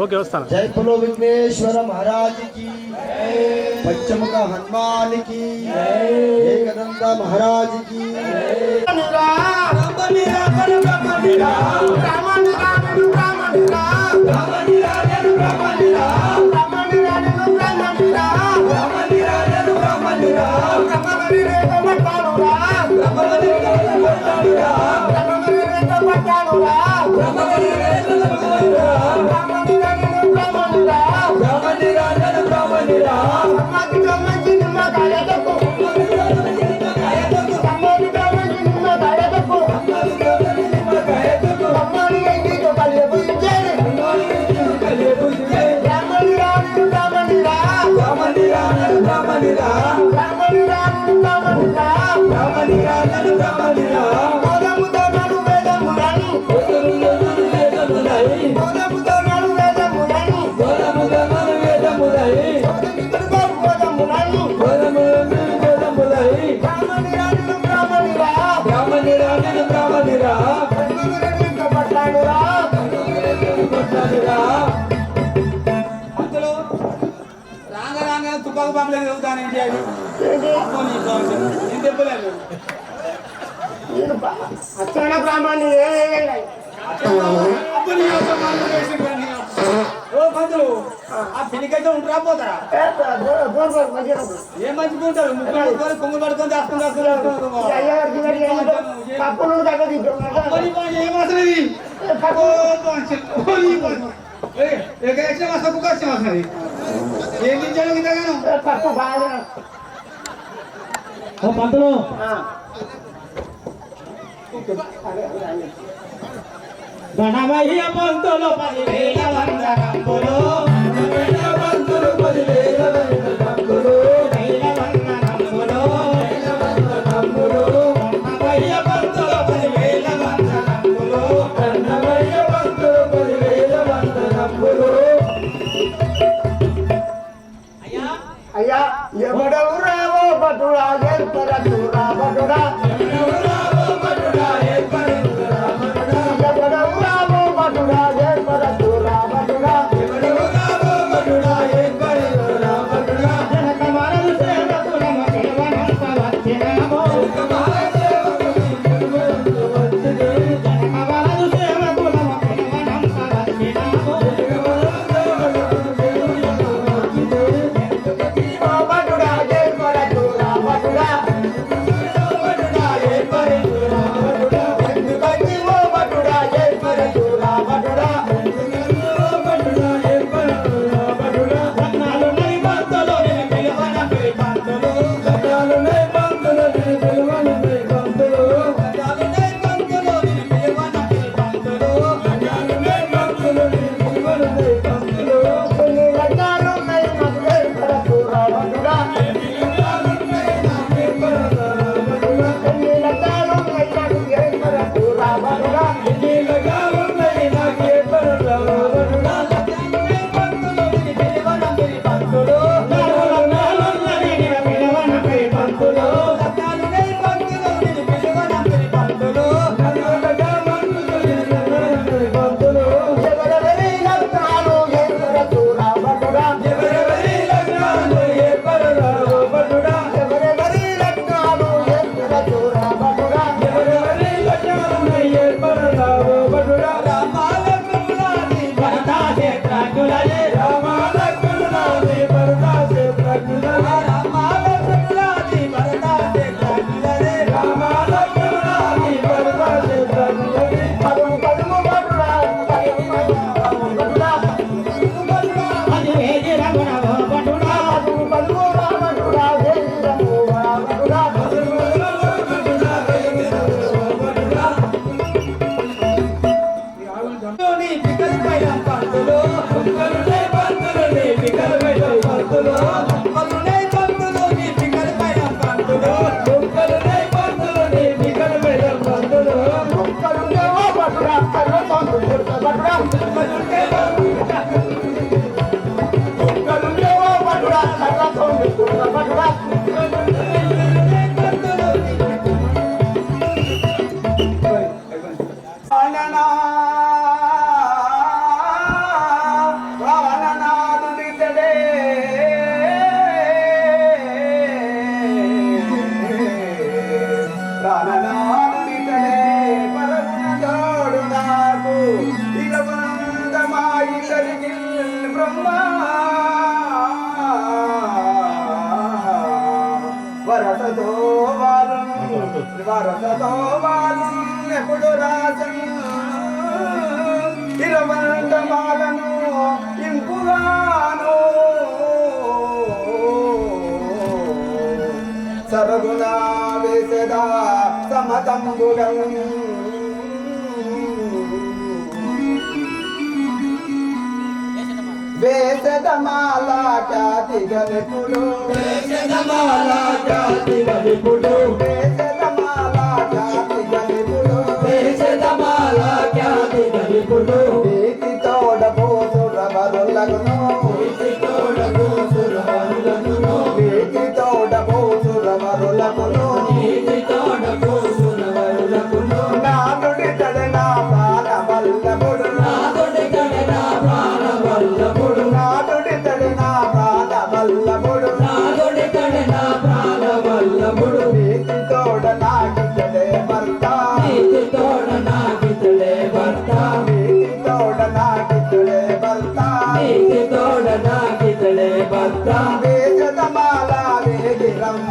ఓకే వస్తాను. जय बोलो विघ्नेश्वर महाराज की, पंचमुख हनुमान की, एकदंत महाराज की. Ramanira ఊళ్ళకి చదువుతానేం చేయాలి నేను చెప్పలేదు అచ్చన బ్రాహ్మణి ఓ పంతులు ఆ పిల్లికైతే ఉంటారా పోతారా ఏం మంచిగా ముగ్గురు కొంగు పడుకొని పప్పు బాగా పంతులు ధనమయ్య పంతులు 10,000 వందనంబులు పంతులు 10,000 వందనంబులు ధనమయ్య పంతులు 10,000 వందనంబులు ధనమయ్య పంతులు 10,000 వందనంబులు అయ్యా ఎవడవు రావో బటుడా ఎల్పరతురా బటుడా ఎవడవు రావో బటుడా ఎల్పరతురా బటుడా ఎవడవు రావో బటుడా ఎల్పరతురా బటుడా ఎవడవు రావో బటుడా ఎల్పరతురా బటుడా జనక మారదు సేవకులమ పిలవనంత వచ్చినామో జనక మారదు సేవకులమ పిలవనంత వచ్చినామో వరసతో వాళ్ళు ఎప్పుడు రాసను ఇరవంతమాలను ఇంపుగాను సరుగునా వేసదా సమతంబుగం వేసదమాల ఖ్యాతి గలిపుడు వేసదమాల ఖ్యాతి గలిపుడు వేసదమాల ఖ్యాతి గలిపుడు వేసదమాల ఖ్యాతి గలిపుడు వీటి తోడ పోసుర వరులగును వీటి తోడ పోసుర వరులగును వీటి తోడ పోసుర వరులగును వీటి తోడ పోసుర వరులగును నాదుడి తడనా ప్రాణ వల్లభుడు నాదుడి తడనా ప్రాణ వల్లభుడు నాదుడి తడనా ప్రాణ వల్లభుడు నాదుడి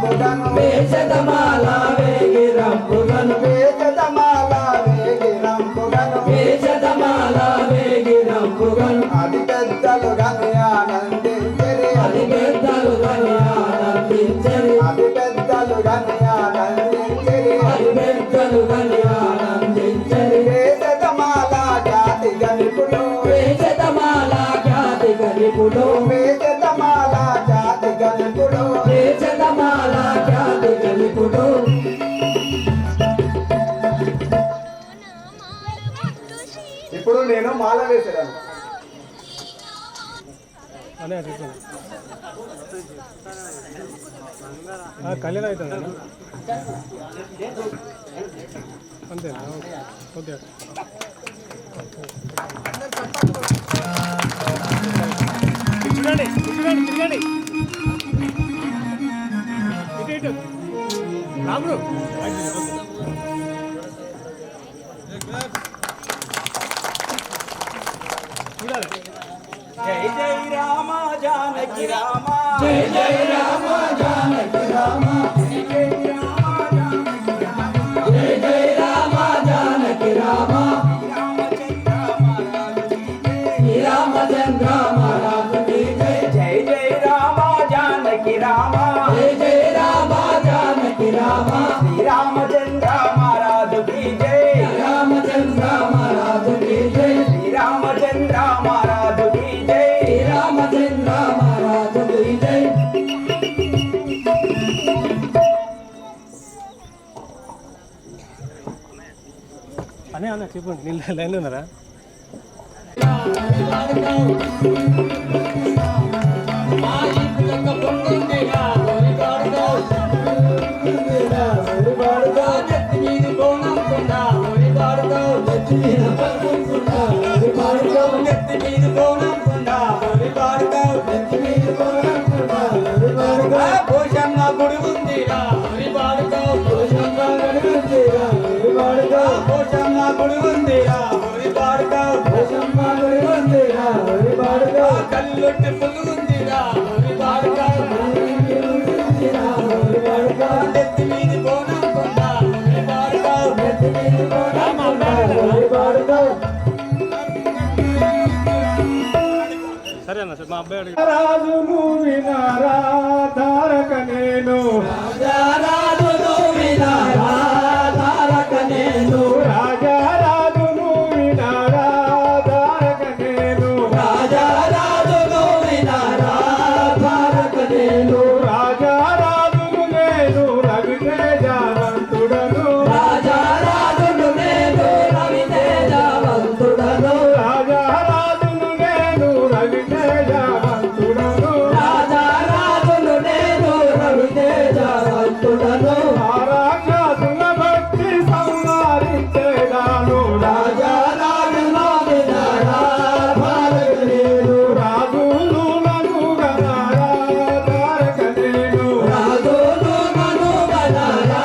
రంపుగను వేషతమాల వేగి రంపుగను వేషతమాల వేగి రంపుగను వేషతమాల వేగి రంపుగను అది పెద్దలు గని ఆనందించరి అది పెద్దలు గని ఆనందించరి అది పెద్దలు గని ఆనందించరి అది పెద్దలు గని ఆనందించరి వేషతమాల జాతి గనిపుడు వేషతమాల ఖ్యాతి గనిపుడు వేషతమాల జాతి గనిపుడు వేషతమాల ఖ్యాతి గనిపుడు ఇప్పుడు నేను మాల వేసేదాను కళ్యాణం అవుతుంది అంతేనా ఓకే చూడండి చూడండి తిరగండి ఇటు ఇటు రాముడు చూడాలి జై జై రామ జానకి రామ జై జై రామ జానకి రామ జై జై రామ జానకి రామ శ్రీ రామచంద్ర మహారాజు की जय జై జై రామ జానకి రామ జై జై రామ జానకి రామ శ్రీరామచంద్ర మహారాజు की జై రామచంద్ర మహారాజు की जय శ్రీరామచంద్ర మహారాజు की జై రామచంద్ర మహారాజు की जय అనే అన్న చెప్పండి నేను లైన్లో ఉన్నారా పోషమ్మ గుడి ఉందిరా పోషమ్మ గుడి ఉందిరా కళ్ళొట్టి పుల్లు ఉందిరా నెత్తి మీది పోనం కొండ సరే అన్న సార్ మా అబ్బాయి అడిగి రాజును వినారా తారక నేను రాజును వినారా తారక నేను రాజా రాజును వినారా తారక నేను రాజా రాజును వినారా తారక నేను రాజా రాజును నేను రవితేజవంతుడను రాజా రాజును నేను రవితేజవంతుడను రాజా రాజును నేను రవితేజవంతుడను రాజా రాజును నేను రవితేజవంతుడను రాక్షసుల భక్తి సంహరించేదాను రాజా రాజును వినారా తారక నేను రాజులను గనారా తారక నేను రాజును మను వినారా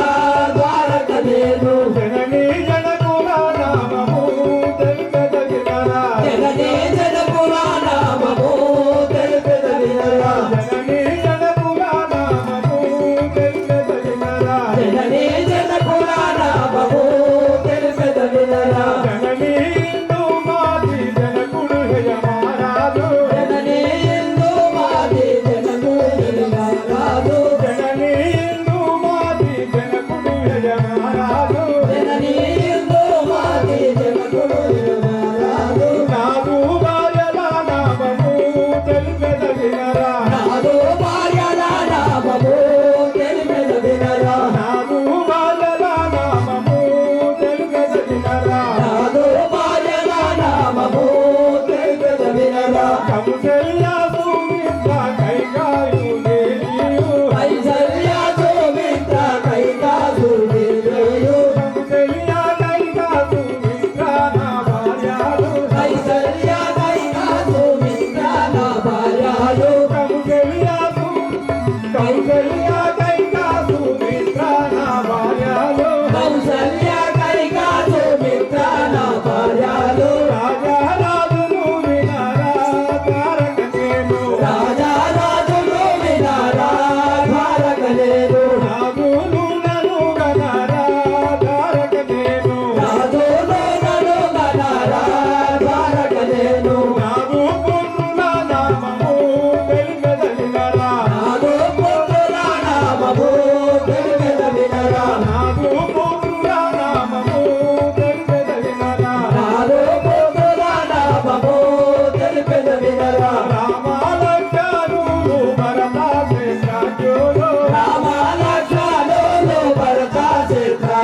తారక నేను జననీ జనకుల నామము తెలిపెదగినరా జననీ జనకుల నామము తెలిపెదగినరా జననీ జనకుల నామము తెలిపెదగినరా జననీ జనకుల నామము తెలిపెదగినరా జననీ ఇందు మాది జనకుడు హేయమారాజు జననీ ఇందు మాది జనకుడు రాజు జననీ ఇందు మాది జనకుడు హేయమారాజు జననీ ఇందు మాది జనకుడు రాజు నాదు భార్యల నామము తెలిపెదగినరా నాదు భార్యల నామము తెలిపెదగినరా నాదు భార్యల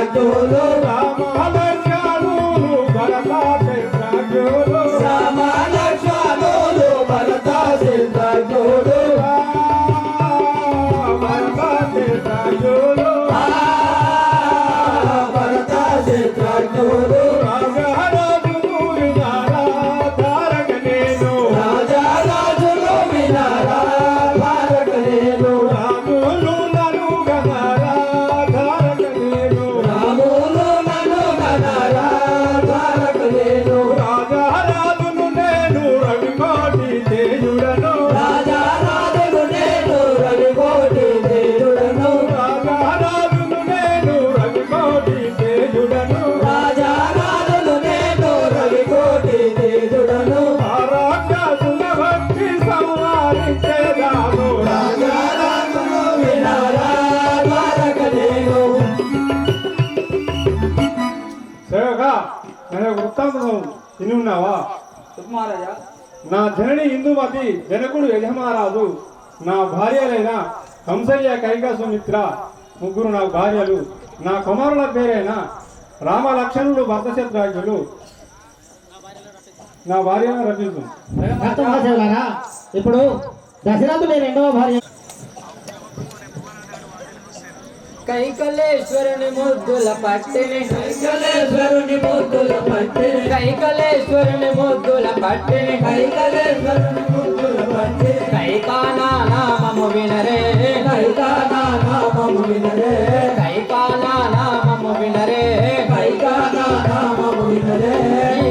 చిత్రాజ్ఞులు రామలక్ష్మణులు భరత చిత్రాజ్ఞులు రామ లక్ష్మణులు భరత చిత్రాజ్ఞులు భరత చిత్రాజ్ఞులు భరత చిత్రాజ్ఞులు రాజరాజులు వినారా తారక నేను రాజరాజులు వినారా తారక నేను రాములు నన్ను గనారా తారక నేను రాములు నన్ను కనరా తారక నేను రాజరాజును నేను రవికోటి తేజుడను రాజరాజులు నేను రవికోటి తేజుడను రాజరాజును నేను రవికోటి తేజుడను రాజరాజులు నేను రవికోటి తేజుడను రాక్షసుల భక్తి సంహారించేదాను రాజరాజులు వినారా తారక నేను సేవగా నేను వృత్తాంతం విని ఉన్నావా మహారాజా నా జనని ఇందుమతి జనకుడు యజమారాజు నా భార్యలైన కంసయ్య కైకాసుమిత్ర ముగ్గురు నా భార్యలు నా కుమారుల పేరైన రామలక్ష్మణుడు భర్తశత్రాజ్ఞులు నా భార్యను రచించు భక్త మహాశయులారా, ఇప్పుడు దశరథుని రెండవ భార్య కైకలేశ్వరుని ముద్దుల పట్టిని కైకలేశ్వరుని ముద్దుల పట్టిని కైకలేశ్వరుని ముద్దుల పట్టిని కైకలేశ్వరుని ముద్దుల పట్టిని కైకానా నామము వినరే కైకానా నామము వినరే కైకానా నామము వినరే కైకానా నామము వినరే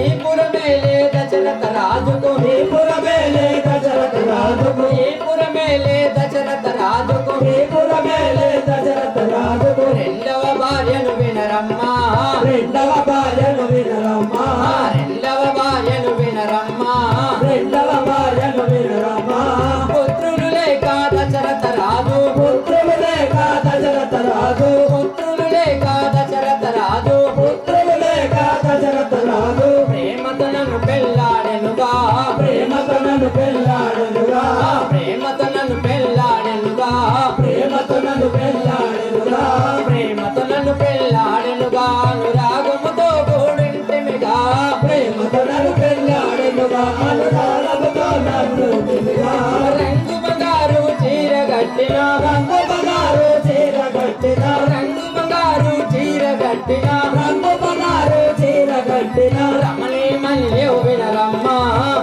ఈ పురమేలే దశరథ రాజుకు ఈ పురమేలే దశరథ రాజుకు ఈ పురమేలే దశరథ రాజుకు ఈ పురమేలే దశరథ రాజుకు రెండవ భార్యను వినరమ్మా రెండవ భార్యను వినరమ్మా రెండవ భార్యను వినరమ్మా రెండవ భార్యను వినరమ్మా పుత్రులు లేక దశరథ రాజు పుత్రులు లేక దశరథ రాజు పుత్రులు లేక దశరథ రాజు పుత్రులు లేక దశరథ రాజు ప్రేమతో నన్ను పెళ్ళాడెనుగా ప్రేమతో నన్ను పెళ్ళాడెనుగా ప్రేమతో నన్ను పెళ్ళాడెనుగా ప్రేమతో నన్ను పెళ్ళాడెనుగా ప్రేమతో నన్ను పెళ్ళాడెనుగా అనురాగముతో కూడింటిమిగా ప్రేమతో నన్ను పెళ్ళాడెనుగా అనురాగముతో నన్ను తిమిగా రంగు బంగారు చీర కట్టిన రంగు బంగారు చీర కట్టిన రంగు బంగారు చీర కట్టిన రంగు బంగారు చీర కట్టిన రమణి మనియో వినరమ్మా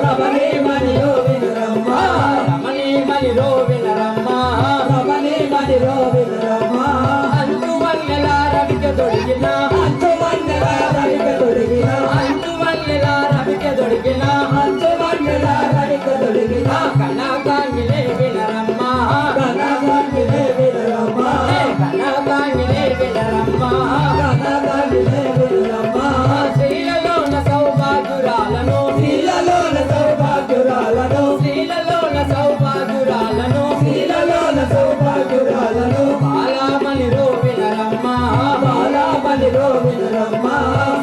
రమణి మనియో వినరమ్మా రమణి మనిరో వినరమ్మా రమణి మనిరో వినరమ్మా అంటు వన్నెల రవిక దొడిగిన అంటు వన్నెల రవిక దొడిగిన అంటు వన్నెల రవిక దొడిగిన అంటు వన్నెల రవిక దొడిగిన కనకాంగిలే వినరమ్మా కనకాంగిలే వినరమ్మా కనకాంగిలే వినరమ్మా కనకాంగిలే వినరమ్మా శ్రీలలోన సౌభాగ్యురాలను శ్రీలలోన సౌభాగ్యురాలను శ్రీలలోన సౌభాగ్యురాలను శ్రీలలోన సౌభాగ్యురాలను బాలామణిరో వినరమ్మా బాలామణిరో వినరమ్మా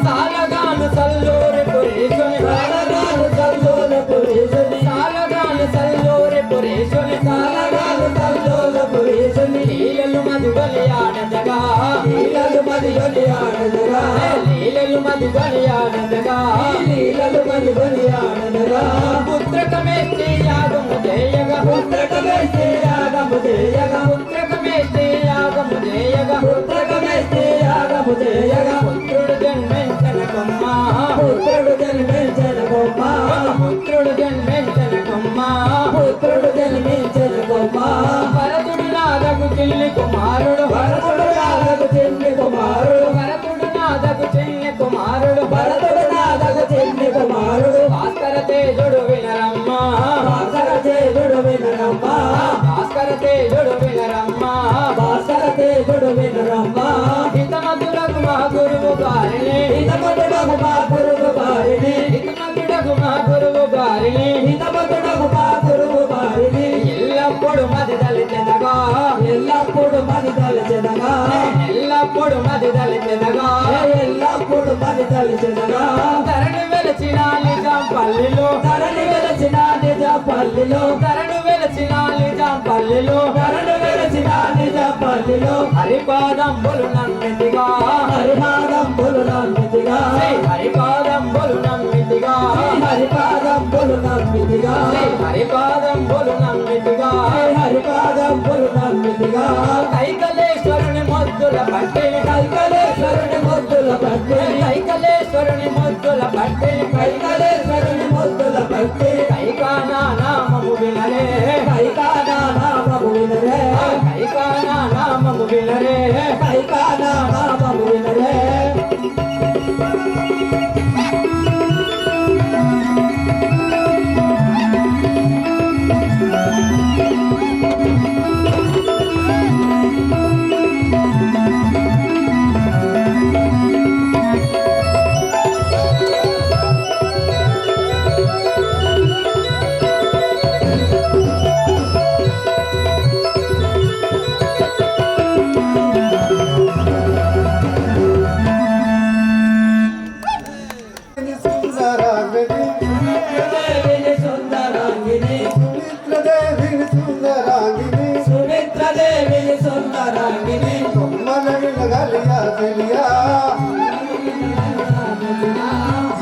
సాలగాను సల్లూరి పురేశుని సాలగాను సల్లూరి పురేశుని సాలగాను సల్లూరి పురేశుని సాలగాను సల్లూరి పురేశుని లీలలు మధుబలి ఆడదగా లీలలు మధుబలి ఆడదగా లీలలు మధుబలి ఆడదగా లీలలు మధుబలి ఆడదగా పుత్రకమేష్టి యాగము చేయగా పుత్రకమేష్టి యాగము చేయగా పుత్రకమేష్టి యాగము చేయగా పుత్రకమేష్టి యాగము చేయగా పుత్రుడు జన్మించన కొమ్మ పుత్రుడు జన్మించన కొమ్మ పుత్రుడు జన్మించన కొమ్మ పుత్రుడు జన్మించన కొమ్మ భరతుడు నాదకు చిల్లి కుమారుడు భరతుడు నాదకు చిల్లి కుమారుడు భరతుడు నాదకు చిల్లి కుమారుడు భరతుడు నాదకు చిల్లి కుమారుడు భాస్కర తేజుడు వినరమ్మా భాస్కర తేజుడు వినరమ్మా భాస్కర తేజుడు వినరమ్మా భాస్కర తేజుడు వినరమ్మా హితమతులకు మా గురువు గారిని హితమతులకు మా గురువు గారిని హితమతులకు మా గురువు గారిని హితమతులకు మా గురువు గారిని ఎల్లప్పుడు మది దళితెనగా ఎల్లప్పుడు మది దళితెనగా ఎల్లప్పుడు మది దళితెనగా ఎల్లప్పుడు మది దళితెనగా ధరణి వెలచిన నిజాం పల్లిలో ధరణి వెలచిన నిజాం పల్లిలో ధరణి వెలచిన నిజాం పల్లిలో ధరణి వెలచిన నిజాం పల్లిలో హరిపాదంబులు నమ్మితిగా హరిపాద వినరే కైకానా నామము వినరే సుమిత్రదేవిని సుందరాంగిని కొమ్మలని గలియా తెలియా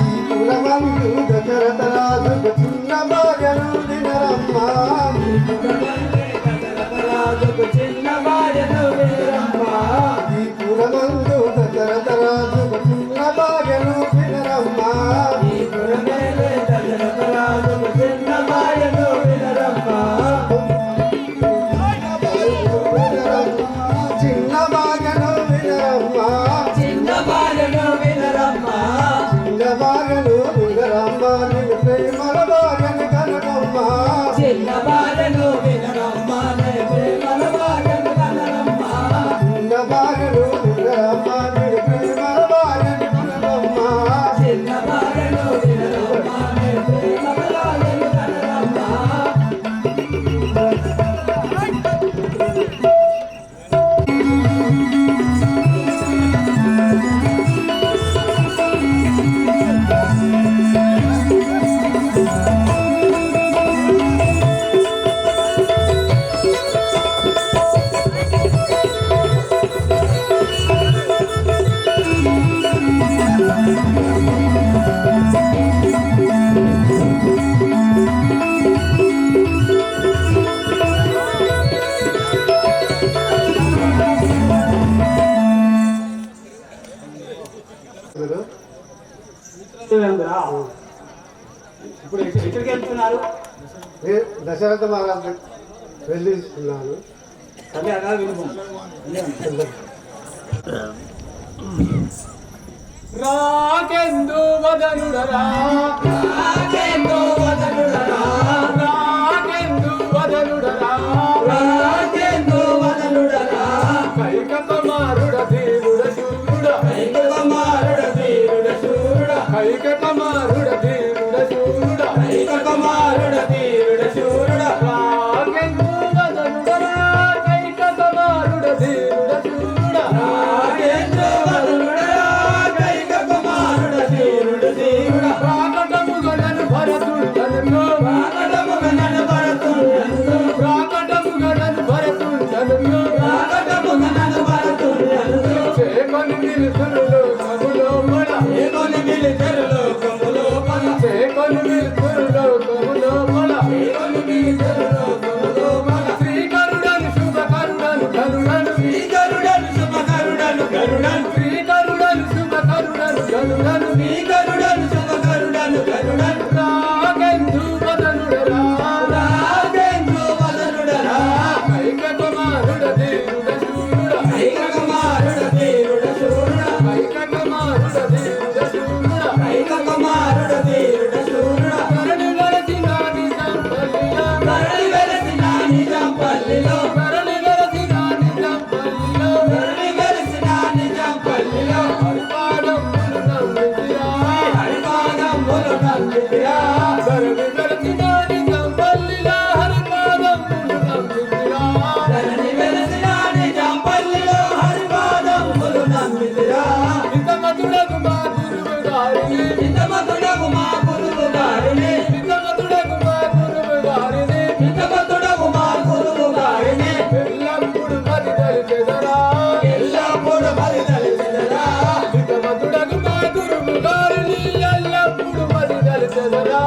ఈ పురమందు దశరథ రాజుకు చిన్న భార్యను వినరమ్మా రాజుకు చిన్న భార్యను వినరమ్మా ఈ పురమందు దశరథ రాజుకు చిన్న భార్యను వినరమ్మా ఈ పురమేలే దశరథ రాజుకు చిన్న భార్యను వినరమ్మా చిన్న భార్యను వినరమ్మా చిన్న భార్యను వినరమ్మా చిన్న భార్యను వినరమ్మా నీ ప్రేమల భార్యను కనకమ్మా చిన్న భార్యను వినరమ్మా నీ ప్రేమల భార్యను కనకమ్మా చిన్న భార్యను వినరమ్మా నీ ప్రేమల భార్యను కనకమ్మా చిన్న భార్యను వినరమ్మా నీ ప్రేమల భార్యను కనకమ్మా ఇప్పుడు ఎక్కడికి వెళ్తున్నారు? దశరథ మహారాజు వెళ్ళిస్తున్నాను. సరే అలా వినుకో. రాకెందు వదనుడరా రాకెందు వదనుడరా రాకెందు వదనుడరా రాకెందు వదనుడరా కైకతమారుడ ధీరుడ శూరుడ కైకతమారుడ ధీరుడ శూరుడ కైకతమారుడ ధీరుడ శూరుడ కైకతమారుడ ధీరుడ శూరుడ రాకెందు వదనుడరా కైకతమారుడ ధీరుడ శూరుడ రాకెందు వదనుడరా కైకతమారుడ ధీరుడ శూరుడ రాకటముగలను భరతుడను రాకటముగలను భరతుడను రాకటముగలను భరతుడను రాకటముగలను భరతుడను చేకొని నిలుతురులో కములో పడ చేకొని నిలుతురులో కములో పడ చేకొని నిలుతురులో కములో పడ చేకొని నిలుతురులో కములో పడ శ్రీకరుడను శుభకరుడను కరుడను శ్రీకరుడను శుభకరుడను కరుడను శ్రీకరుడను శుభకరుడను కరుడను శ్రీకరుడను శుభకరుడను కరుడను రాగెందు వదనుడరా రాగెందు వదనుడరా కైకకుమారుడ ధీరుడ శూరుడ కైకకుమారుడ ధీరుడ శూరుడ కైకకుమారుడ ధీరుడ శూరుడ కైకకుమారుడ ధీరుడ శూరుడ కరణి వెలసిన నిజంపల్లిలో కరణి వెలసిన నిజంపల్లిలో కరణి వెలసిన నిజంపల్లిలో కరణి వెలసిన నిజంపల్లిలో హరిపాదములు నమ్మితిరా హరిపాదములు నమ్మితిరా కరణి వెలసిన నిజంపల్లిలో హరిపాదములు నమ్మితిరా కరణి వెలసిన నిజంపల్లిలో హరిపాదములు నమ్మితిరా ఇంతమతుడకు మా గురువు గారిని ఇంతమతుడకు మా గురువు గారిని ఇంతమతుడకు మా గురువు గారిని ఇంతమతుడకు మా గురువు గారిని ఎల్లప్పుడు మరి తెలిచెదరా ఎల్లప్పుడు మరి తెలిచెదరా ఇంతమతుడకు మా గురువు గారిని ఎల్లప్పుడు మరి తెలిచెదరా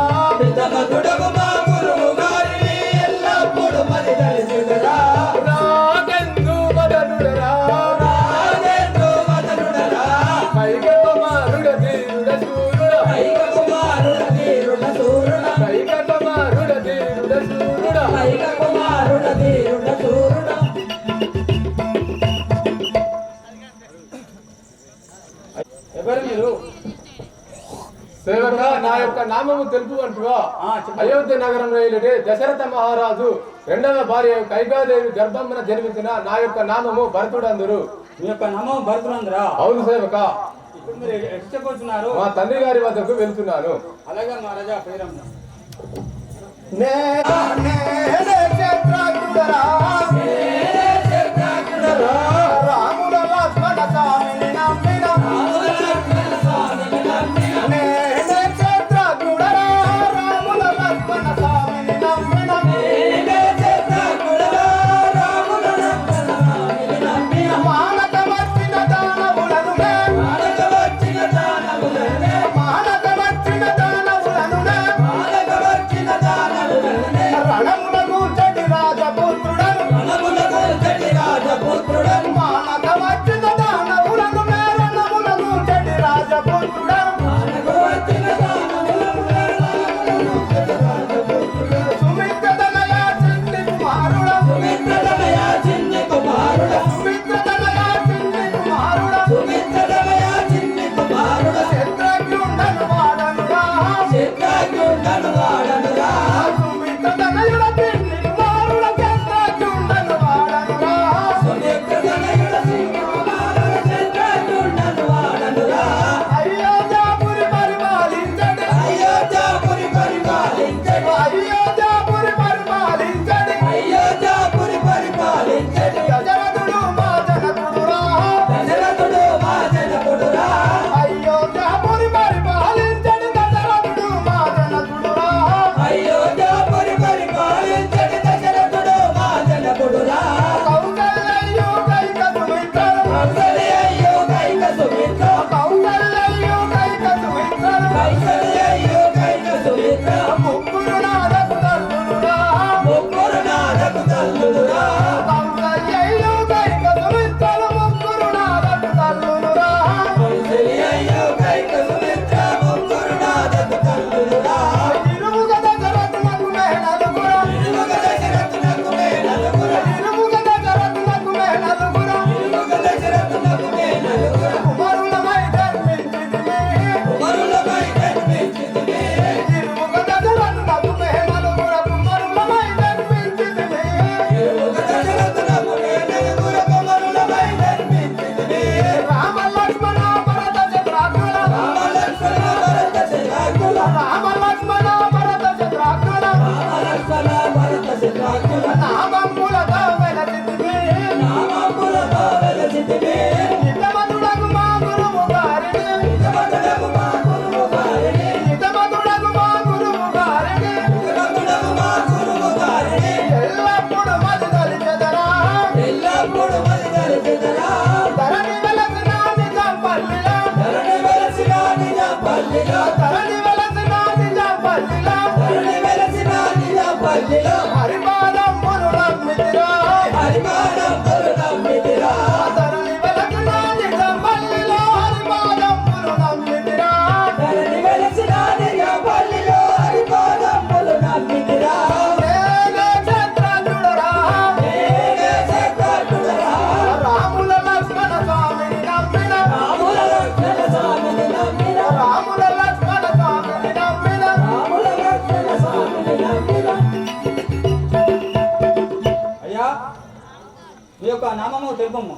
ఇంతమతుడకు మా గురువు గారిని ఎల్లప్పుడు మరి తెలిచెదరా రాగెందు వదనుడరా రాగెందు వదనుడరా కైకకుమారుడ సేవక నా యొక్క నామము తెలుపు అంటుగా అయోధ్య నగరంలో దశరథ మహారాజు రెండవ భార్య కైకాదేవి గర్భమున జన్మించిన నా యొక్క నామము భరతుడందురు. మీ యొక్క నామం భరతుడందురా? అవును సేవక. ఇప్పుడు మీరు ఎటు చెప్పొచ్చున్నారు? మా తండ్రి గారి వద్దకు వెళ్తున్నాను. అలాగే మహారాజా పేరమ్మ. రాముల లక్ష్మణ స్వామిని నమ్మిన రాముల లక్ష్మణ స్వామిని నమ్మిన మానక వచ్చిన దానవులను మానక వచ్చిన దానవులను రణములకు చెడి రాజపుత్రుడను మానక వచ్చిన దానవులను రణములకు చెడి రాజపుత్రుడను సుమిత్రతనయ చిన్ని కుమారుడు సుమిత్రతనయ చిన్ని కుమారుడు శత్రుఘ్నుండను వాడనుగా సుమిత్రతనయుడ చిన్ని కుమారుడు శత్రుఘ్నుండను వాడనుగా అయోధ్యాపురి పరిపాలించడి అయోధ్యాపురి పరిపాలించడి దశరథుడు మా జనకుడురా అయోధ్యాపురి పరిపాలించడి దశరథుడు మా జనకుడురా కౌసల్యయు కైక సుమిత్రలు ముగ్గురు నాదకు తల్లులురా కౌసల్యయు కైక సుమిత్రలు ముగ్గురు నాదకు తల్లులురా ఇరుముగ దశరథునకు మెహనలుగురా కుమారులమై జన్మించితిమి ఇరుముగ దశరథునకు మెహనలుగురా కుమారులమై జన్మించితిమి రామ లక్ష్మణ భరత శత్రుఘ్నుల నామములతో వెలసితిమి హితమతుడగు మా గురువు గారిని ఎల్లప్పుడు మది తలిచెదరా ధరణి వెలసిన నిజం పల్లిలో హరిపాదములు నమ్మితిరా ధరణి వెలసిన నిజం పల్లిలో హరిపాదములు నమ్మితిరా నేనే క్షత్రజుడరా రాముల లక్ష్మణ స్వామిని నమ్మిన అయ్యా మీ యొక్క నామము తెలుపమ్మ.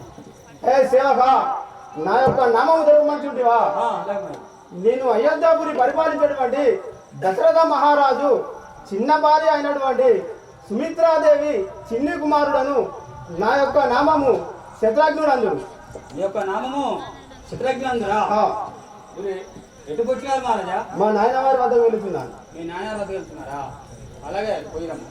హే సేవక నా యొక్క నామము తెలుపమంటుంటివా? అలాగే మరి. నేను అయోధ్యాపురి పరిపాలించినటువంటి దశరథ మహారాజు చిన్న భార్య అయినటువంటి సుమిత్రాదేవి చిన్ని కుమారుడను నా యొక్క నామము శత్రుఘ్నుడందురు. మీ యొక్క నామము శత్రుఘ్నుడందురా? మీరు ఎటు వచ్చినారు మహారాజా? మా నాయన వారి వద్దకు వెళుతున్నాను. మీ నాయన వద్దకు వెళ్తున్నారా? అలాగే పోయిరమ్మ.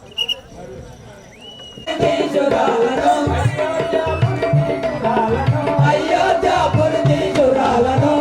అయోధ్యాపురి తీసురాలను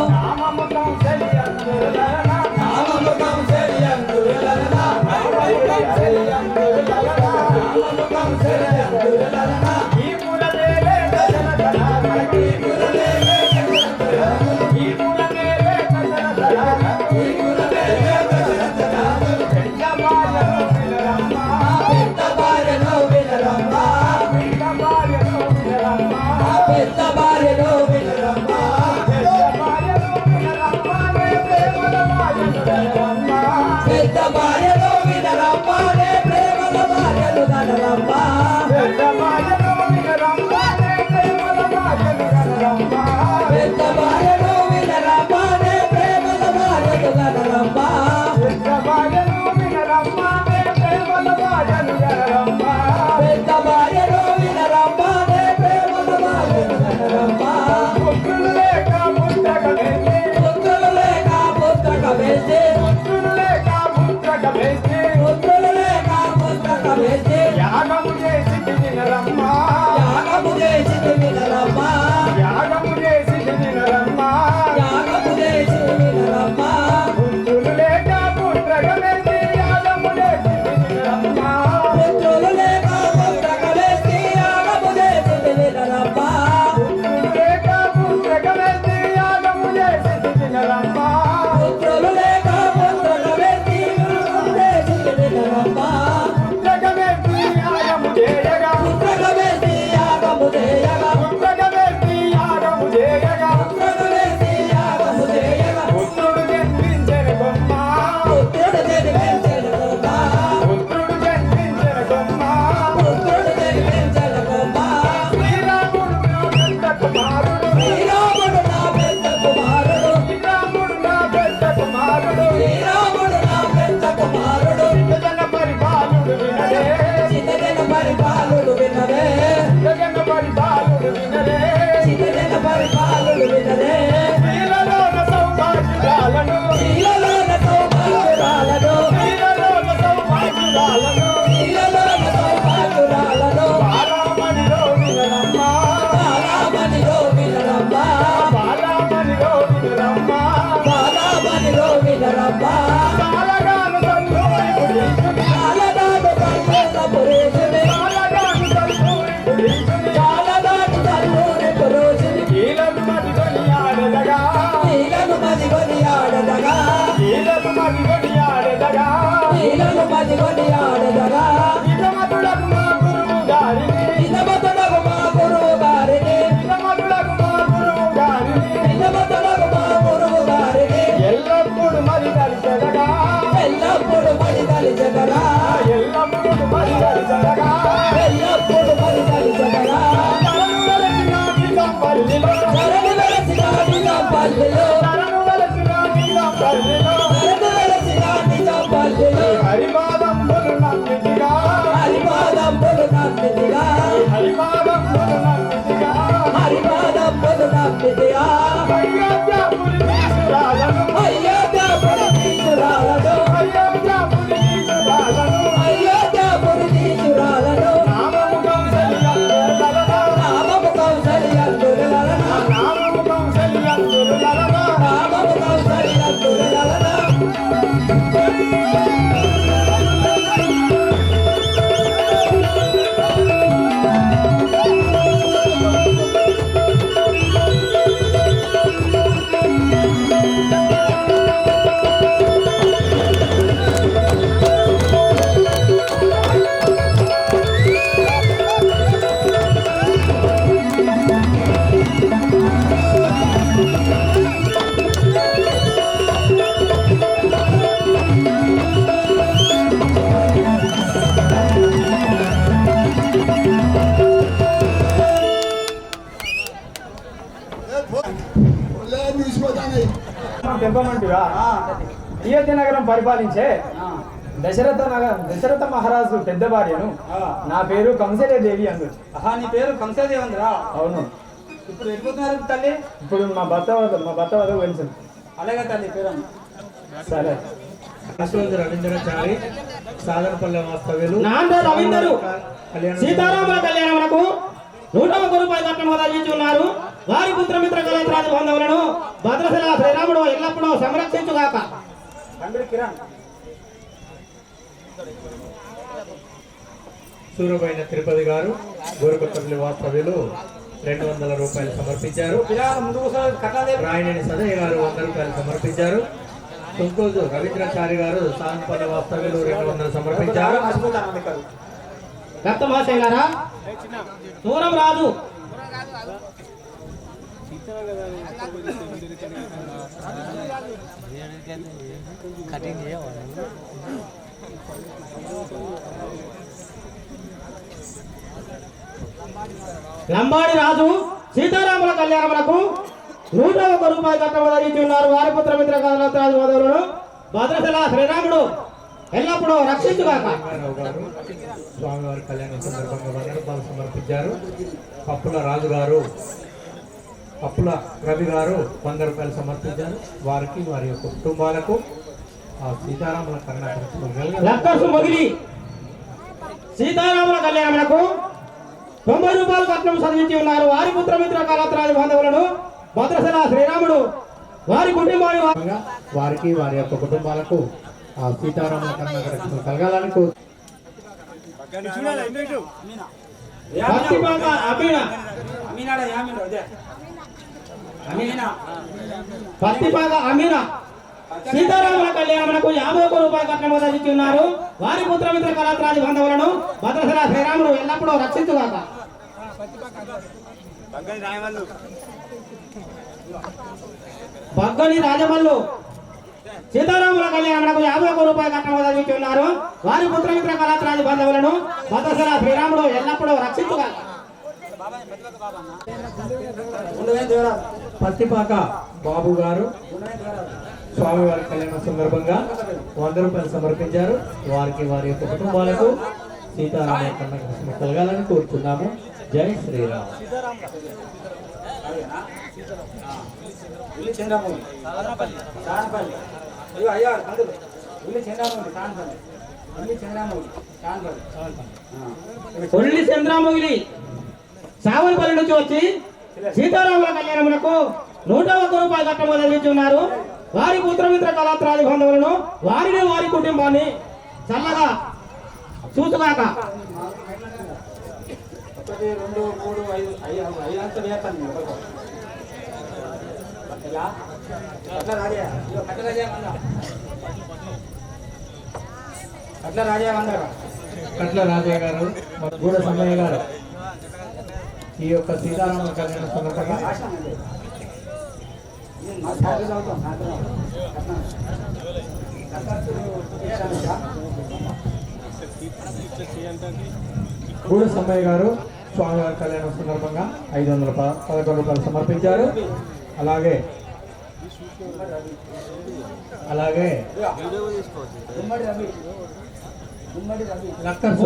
Bye. కలిసి కొనియాడెదరా హితమతులకు మా గురువు గారిని హితమతులకు మా గురువు గారిని హితమతులకు మా గురువు గారిని హితమతులకు మా గురువు గారిని ఎల్లప్పుడు మరి కలిసెదగా ఎల్లప్పుడు మరి కలిసెదరా ఎల్లప్పుడు మరి కలిసెదగా ఎల్లప్పుడు మరి కలిసెదరా తరణు వెలసిన నిజాంపల్లిలో తరణు వెలసిన నిజాంపల్లిలో తరణు వెలసిన తరణు వెలసిన నిజాంపల్లిలో హరిపాదంబులు నమ్మితిగా హరిపాదంబులు నమ్మితిగా హరిపాదంబులు నమ్మితిగా హరిపాదంబులు నమ్మితిగా అయోధ్యాపురి తీసురాలను అయోధ్యాపురి తీసురాలను అయోధ్యాపురి తీసురాలను అయోధ్యాపురి తీసురాలను నామము కౌసల్యందులలనా నామము కౌసల్యందులలనా నామము కౌసల్యందులలనా నామము కౌసల్యందులలనా తీసిపోతాను తెప్పమంటివా అయోధ్య నగరం పరిపాలించే దశరథ మహారాజు పెద్ద భార్యను నా పేరు కంసలేదేవి అందు. నీ పేరు కంసదేవంద్రా. అవును. ఇప్పుడు వెళ్ళిపోతున్నారు తల్లి. ఇప్పుడు మా భర్త వద్ద వెళ్తుంది. అలాగే తల్లి పేరు. సరే. రవీంద్రాచారి సాగరపల్లె వాస్తవ్యులు నాంద రవీందరు సీతారాముల కళ్యాణమునకు 101 రూపాయల కట్నం వదిలించున్నారు. వారి పుత్రమిత్ర కళాత్రాది బాంధవులను భద్రశిల శ్రీరాముడు ఎల్లప్పుడూ సంరక్షించుగాక. తండ్రి కిరణ్. సూరబైన తిరుపతి గారు గోరుకొత్తపల్లి వాస్తవ్యులు 200 రూపాయలు సమర్పించారు. రాయనేని సదయ్య గారు 100 రూపాయలు సమర్పించారు. తుంకోజు రవీంద్రాచారి గారు సాగరపల్లె వాస్తవ్యులు 200 సమర్పించారు. రక్తమాసయ్య గారా దూరం రాదు లంబాడి రాజు సీతారాముల కళ్యాణములకు 101 రూపాయల కట్నం వదిలించున్నారు. వారి పుత్రమిత్ర కళాత్రాది బాంధవులను భద్రశిల శ్రీరాముడు ఎల్లప్పుడూ రక్షించుగాక. స్వామివారి కళ్యాణం సందర్భంగా 100 రూపాయలు సమర్పించారు. పప్పుల రాజు గారు పప్పుల రవి గారు 100 రూపాయలు సమర్పించారు. వారికి వారి యొక్క కుటుంబాలకు ఆ సీతారాముల కళ్యాణ లక్కర్సు మొగిలి సీతారాముల కళ్యాణములకు 90 రూపాయల కట్నం చదివించి ఉన్నారు. వారి పుత్రమిత్ర కళాత్రాది బాంధవులను భద్రశిల శ్రీరాముడు వారి కుటుంబాన్ని వారికి వారి యొక్క కుటుంబాలకు ఆ సీతారాముల కళ్యాణ కలగాలని పత్తిపాక అమీనా సీతారాముల కళ్యాణమునకు 51 రూపాయల కట్నం వదిలించి ఉన్నారు. వారి పుత్రమిత్ర కళాత్రాది బాంధవులను భద్రశిల శ్రీరాముడు ఎల్లప్పుడూ రక్షించుగాక. బగ్గని రాజమల్లు సీతారాముల కళ్యాణమునకు 51 రూపాయల కట్నం వదిలించి ఉన్నారు. వారి పుత్రమిత్ర కళాత్రాది బాంధవులను భద్రశిల శ్రీరాముడు ఎల్లప్పుడూ రక్షించుగాక. పత్తిపాక బాబు గారు స్వామివారి కళ్యాణ సందర్భంగా 100 రూపాయలు సమర్పించారు. వారికి వారి యొక్క కుటుంబాలకు సీతారామ కళ్యాణ కలగాలని కోరుతున్నాము. జై శ్రీరామ్. ఒల్లి చంద్రామొగిలి సావనపల్లి నుంచి వచ్చి సీతారాముల కళ్యాణమునకు 101 రూపాయల కట్నం వదిలించి ఉన్నారు. వారి పుత్రమిత్ర కళాత్రాది బాంధవులను వారిని వారి కుటుంబాన్ని చల్లగా చూసుగాక. 1 2 3 5 5 అంతా వేస్తాను. అట్లా రాజా అందరూ కట్ల రాజయ్య గారు గూడ సమయ్య గారు ఈ యొక్క సీతారామ కళ్యాణ సందర్భంగా గూడ సమయ్య గారు స్వామివారి కళ్యాణం సందర్భంగా 511 రూపాయలు సమర్పించారు. అలాగే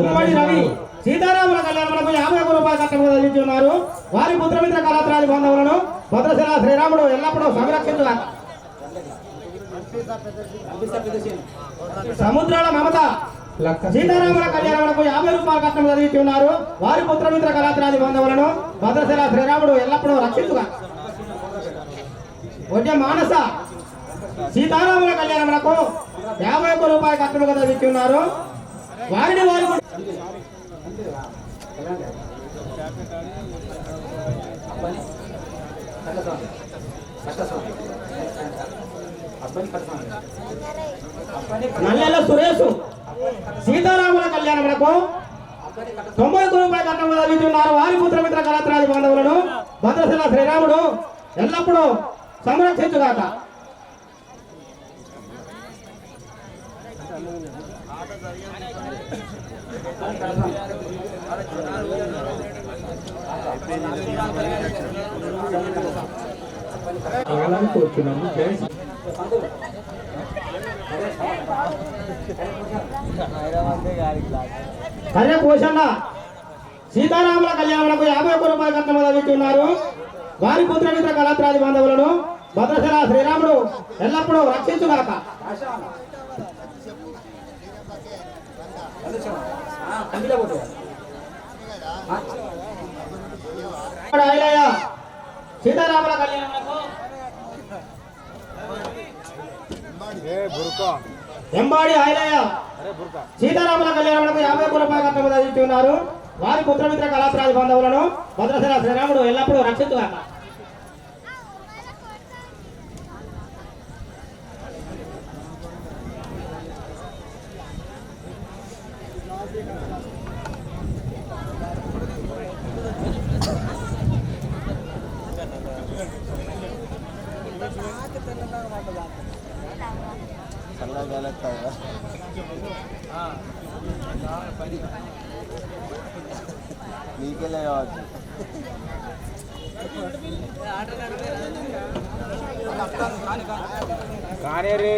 ఉమ్మడి రవి సీతారాముల కళ్యాణములకు 51 రూపాయలు కట్టడం అందించున్నారు. వారి పుత్రమిత్ర కళాత్రాది బంధువులను భద్రశిల శ్రీరాముడు ఎల్లప్పుడూ సంరక్షించుగా. సముద్రాల మమత సీతారాముల కళ్యాణములకు 50 రూపాయలు కట్టడం అందించున్నారు. వారి పుత్రమిత్ర కళాత్రాది బంధువులను భద్రశిల శ్రీరాముడు ఎల్లప్పుడూ రక్షించుగా. వడ్డ మానస సీతారాముల కళ్యాణములకు 51 రూపాయలు కట్టడం అందించున్నారు. వారిని వారు నల్లెల సురేష్ సీతారాముల కళ్యాణములకు 90 రూపాయలు కట్టడం అందించున్నారు. వారి పుత్రమిత్ర కళాత్రాది బాంధవులను భద్రశిల శ్రీరాముడు ఎల్లప్పుడూ సంరక్షించుగాక. కోరుతున్నాము. కన్యపోషణ సీతారాముల కళ్యాణములకు 51 రూపాయలు కట్టడం అందించున్నారు. వారి పుత్రమిత్ర కళాత్రాది బాంధవులను భద్రశిల శ్రీరాముడు ఎల్లప్పుడూ రక్షించుగాక. ఐలయ్య సీతారాముల కళ్యాణములకు ఎంబాడి ఐలయ్య సీతారాముల కళ్యాణములకు 51 రూపాయలు కట్టడం అందించున్నారు. వారి పుత్రమిత్ర కళాత్రాది బాంధవులను భద్రశిల శ్రీరాముడు ఎల్లప్పుడూ రక్షించుగాక. నీకెళ్ళే కావచ్చు. కానీ రే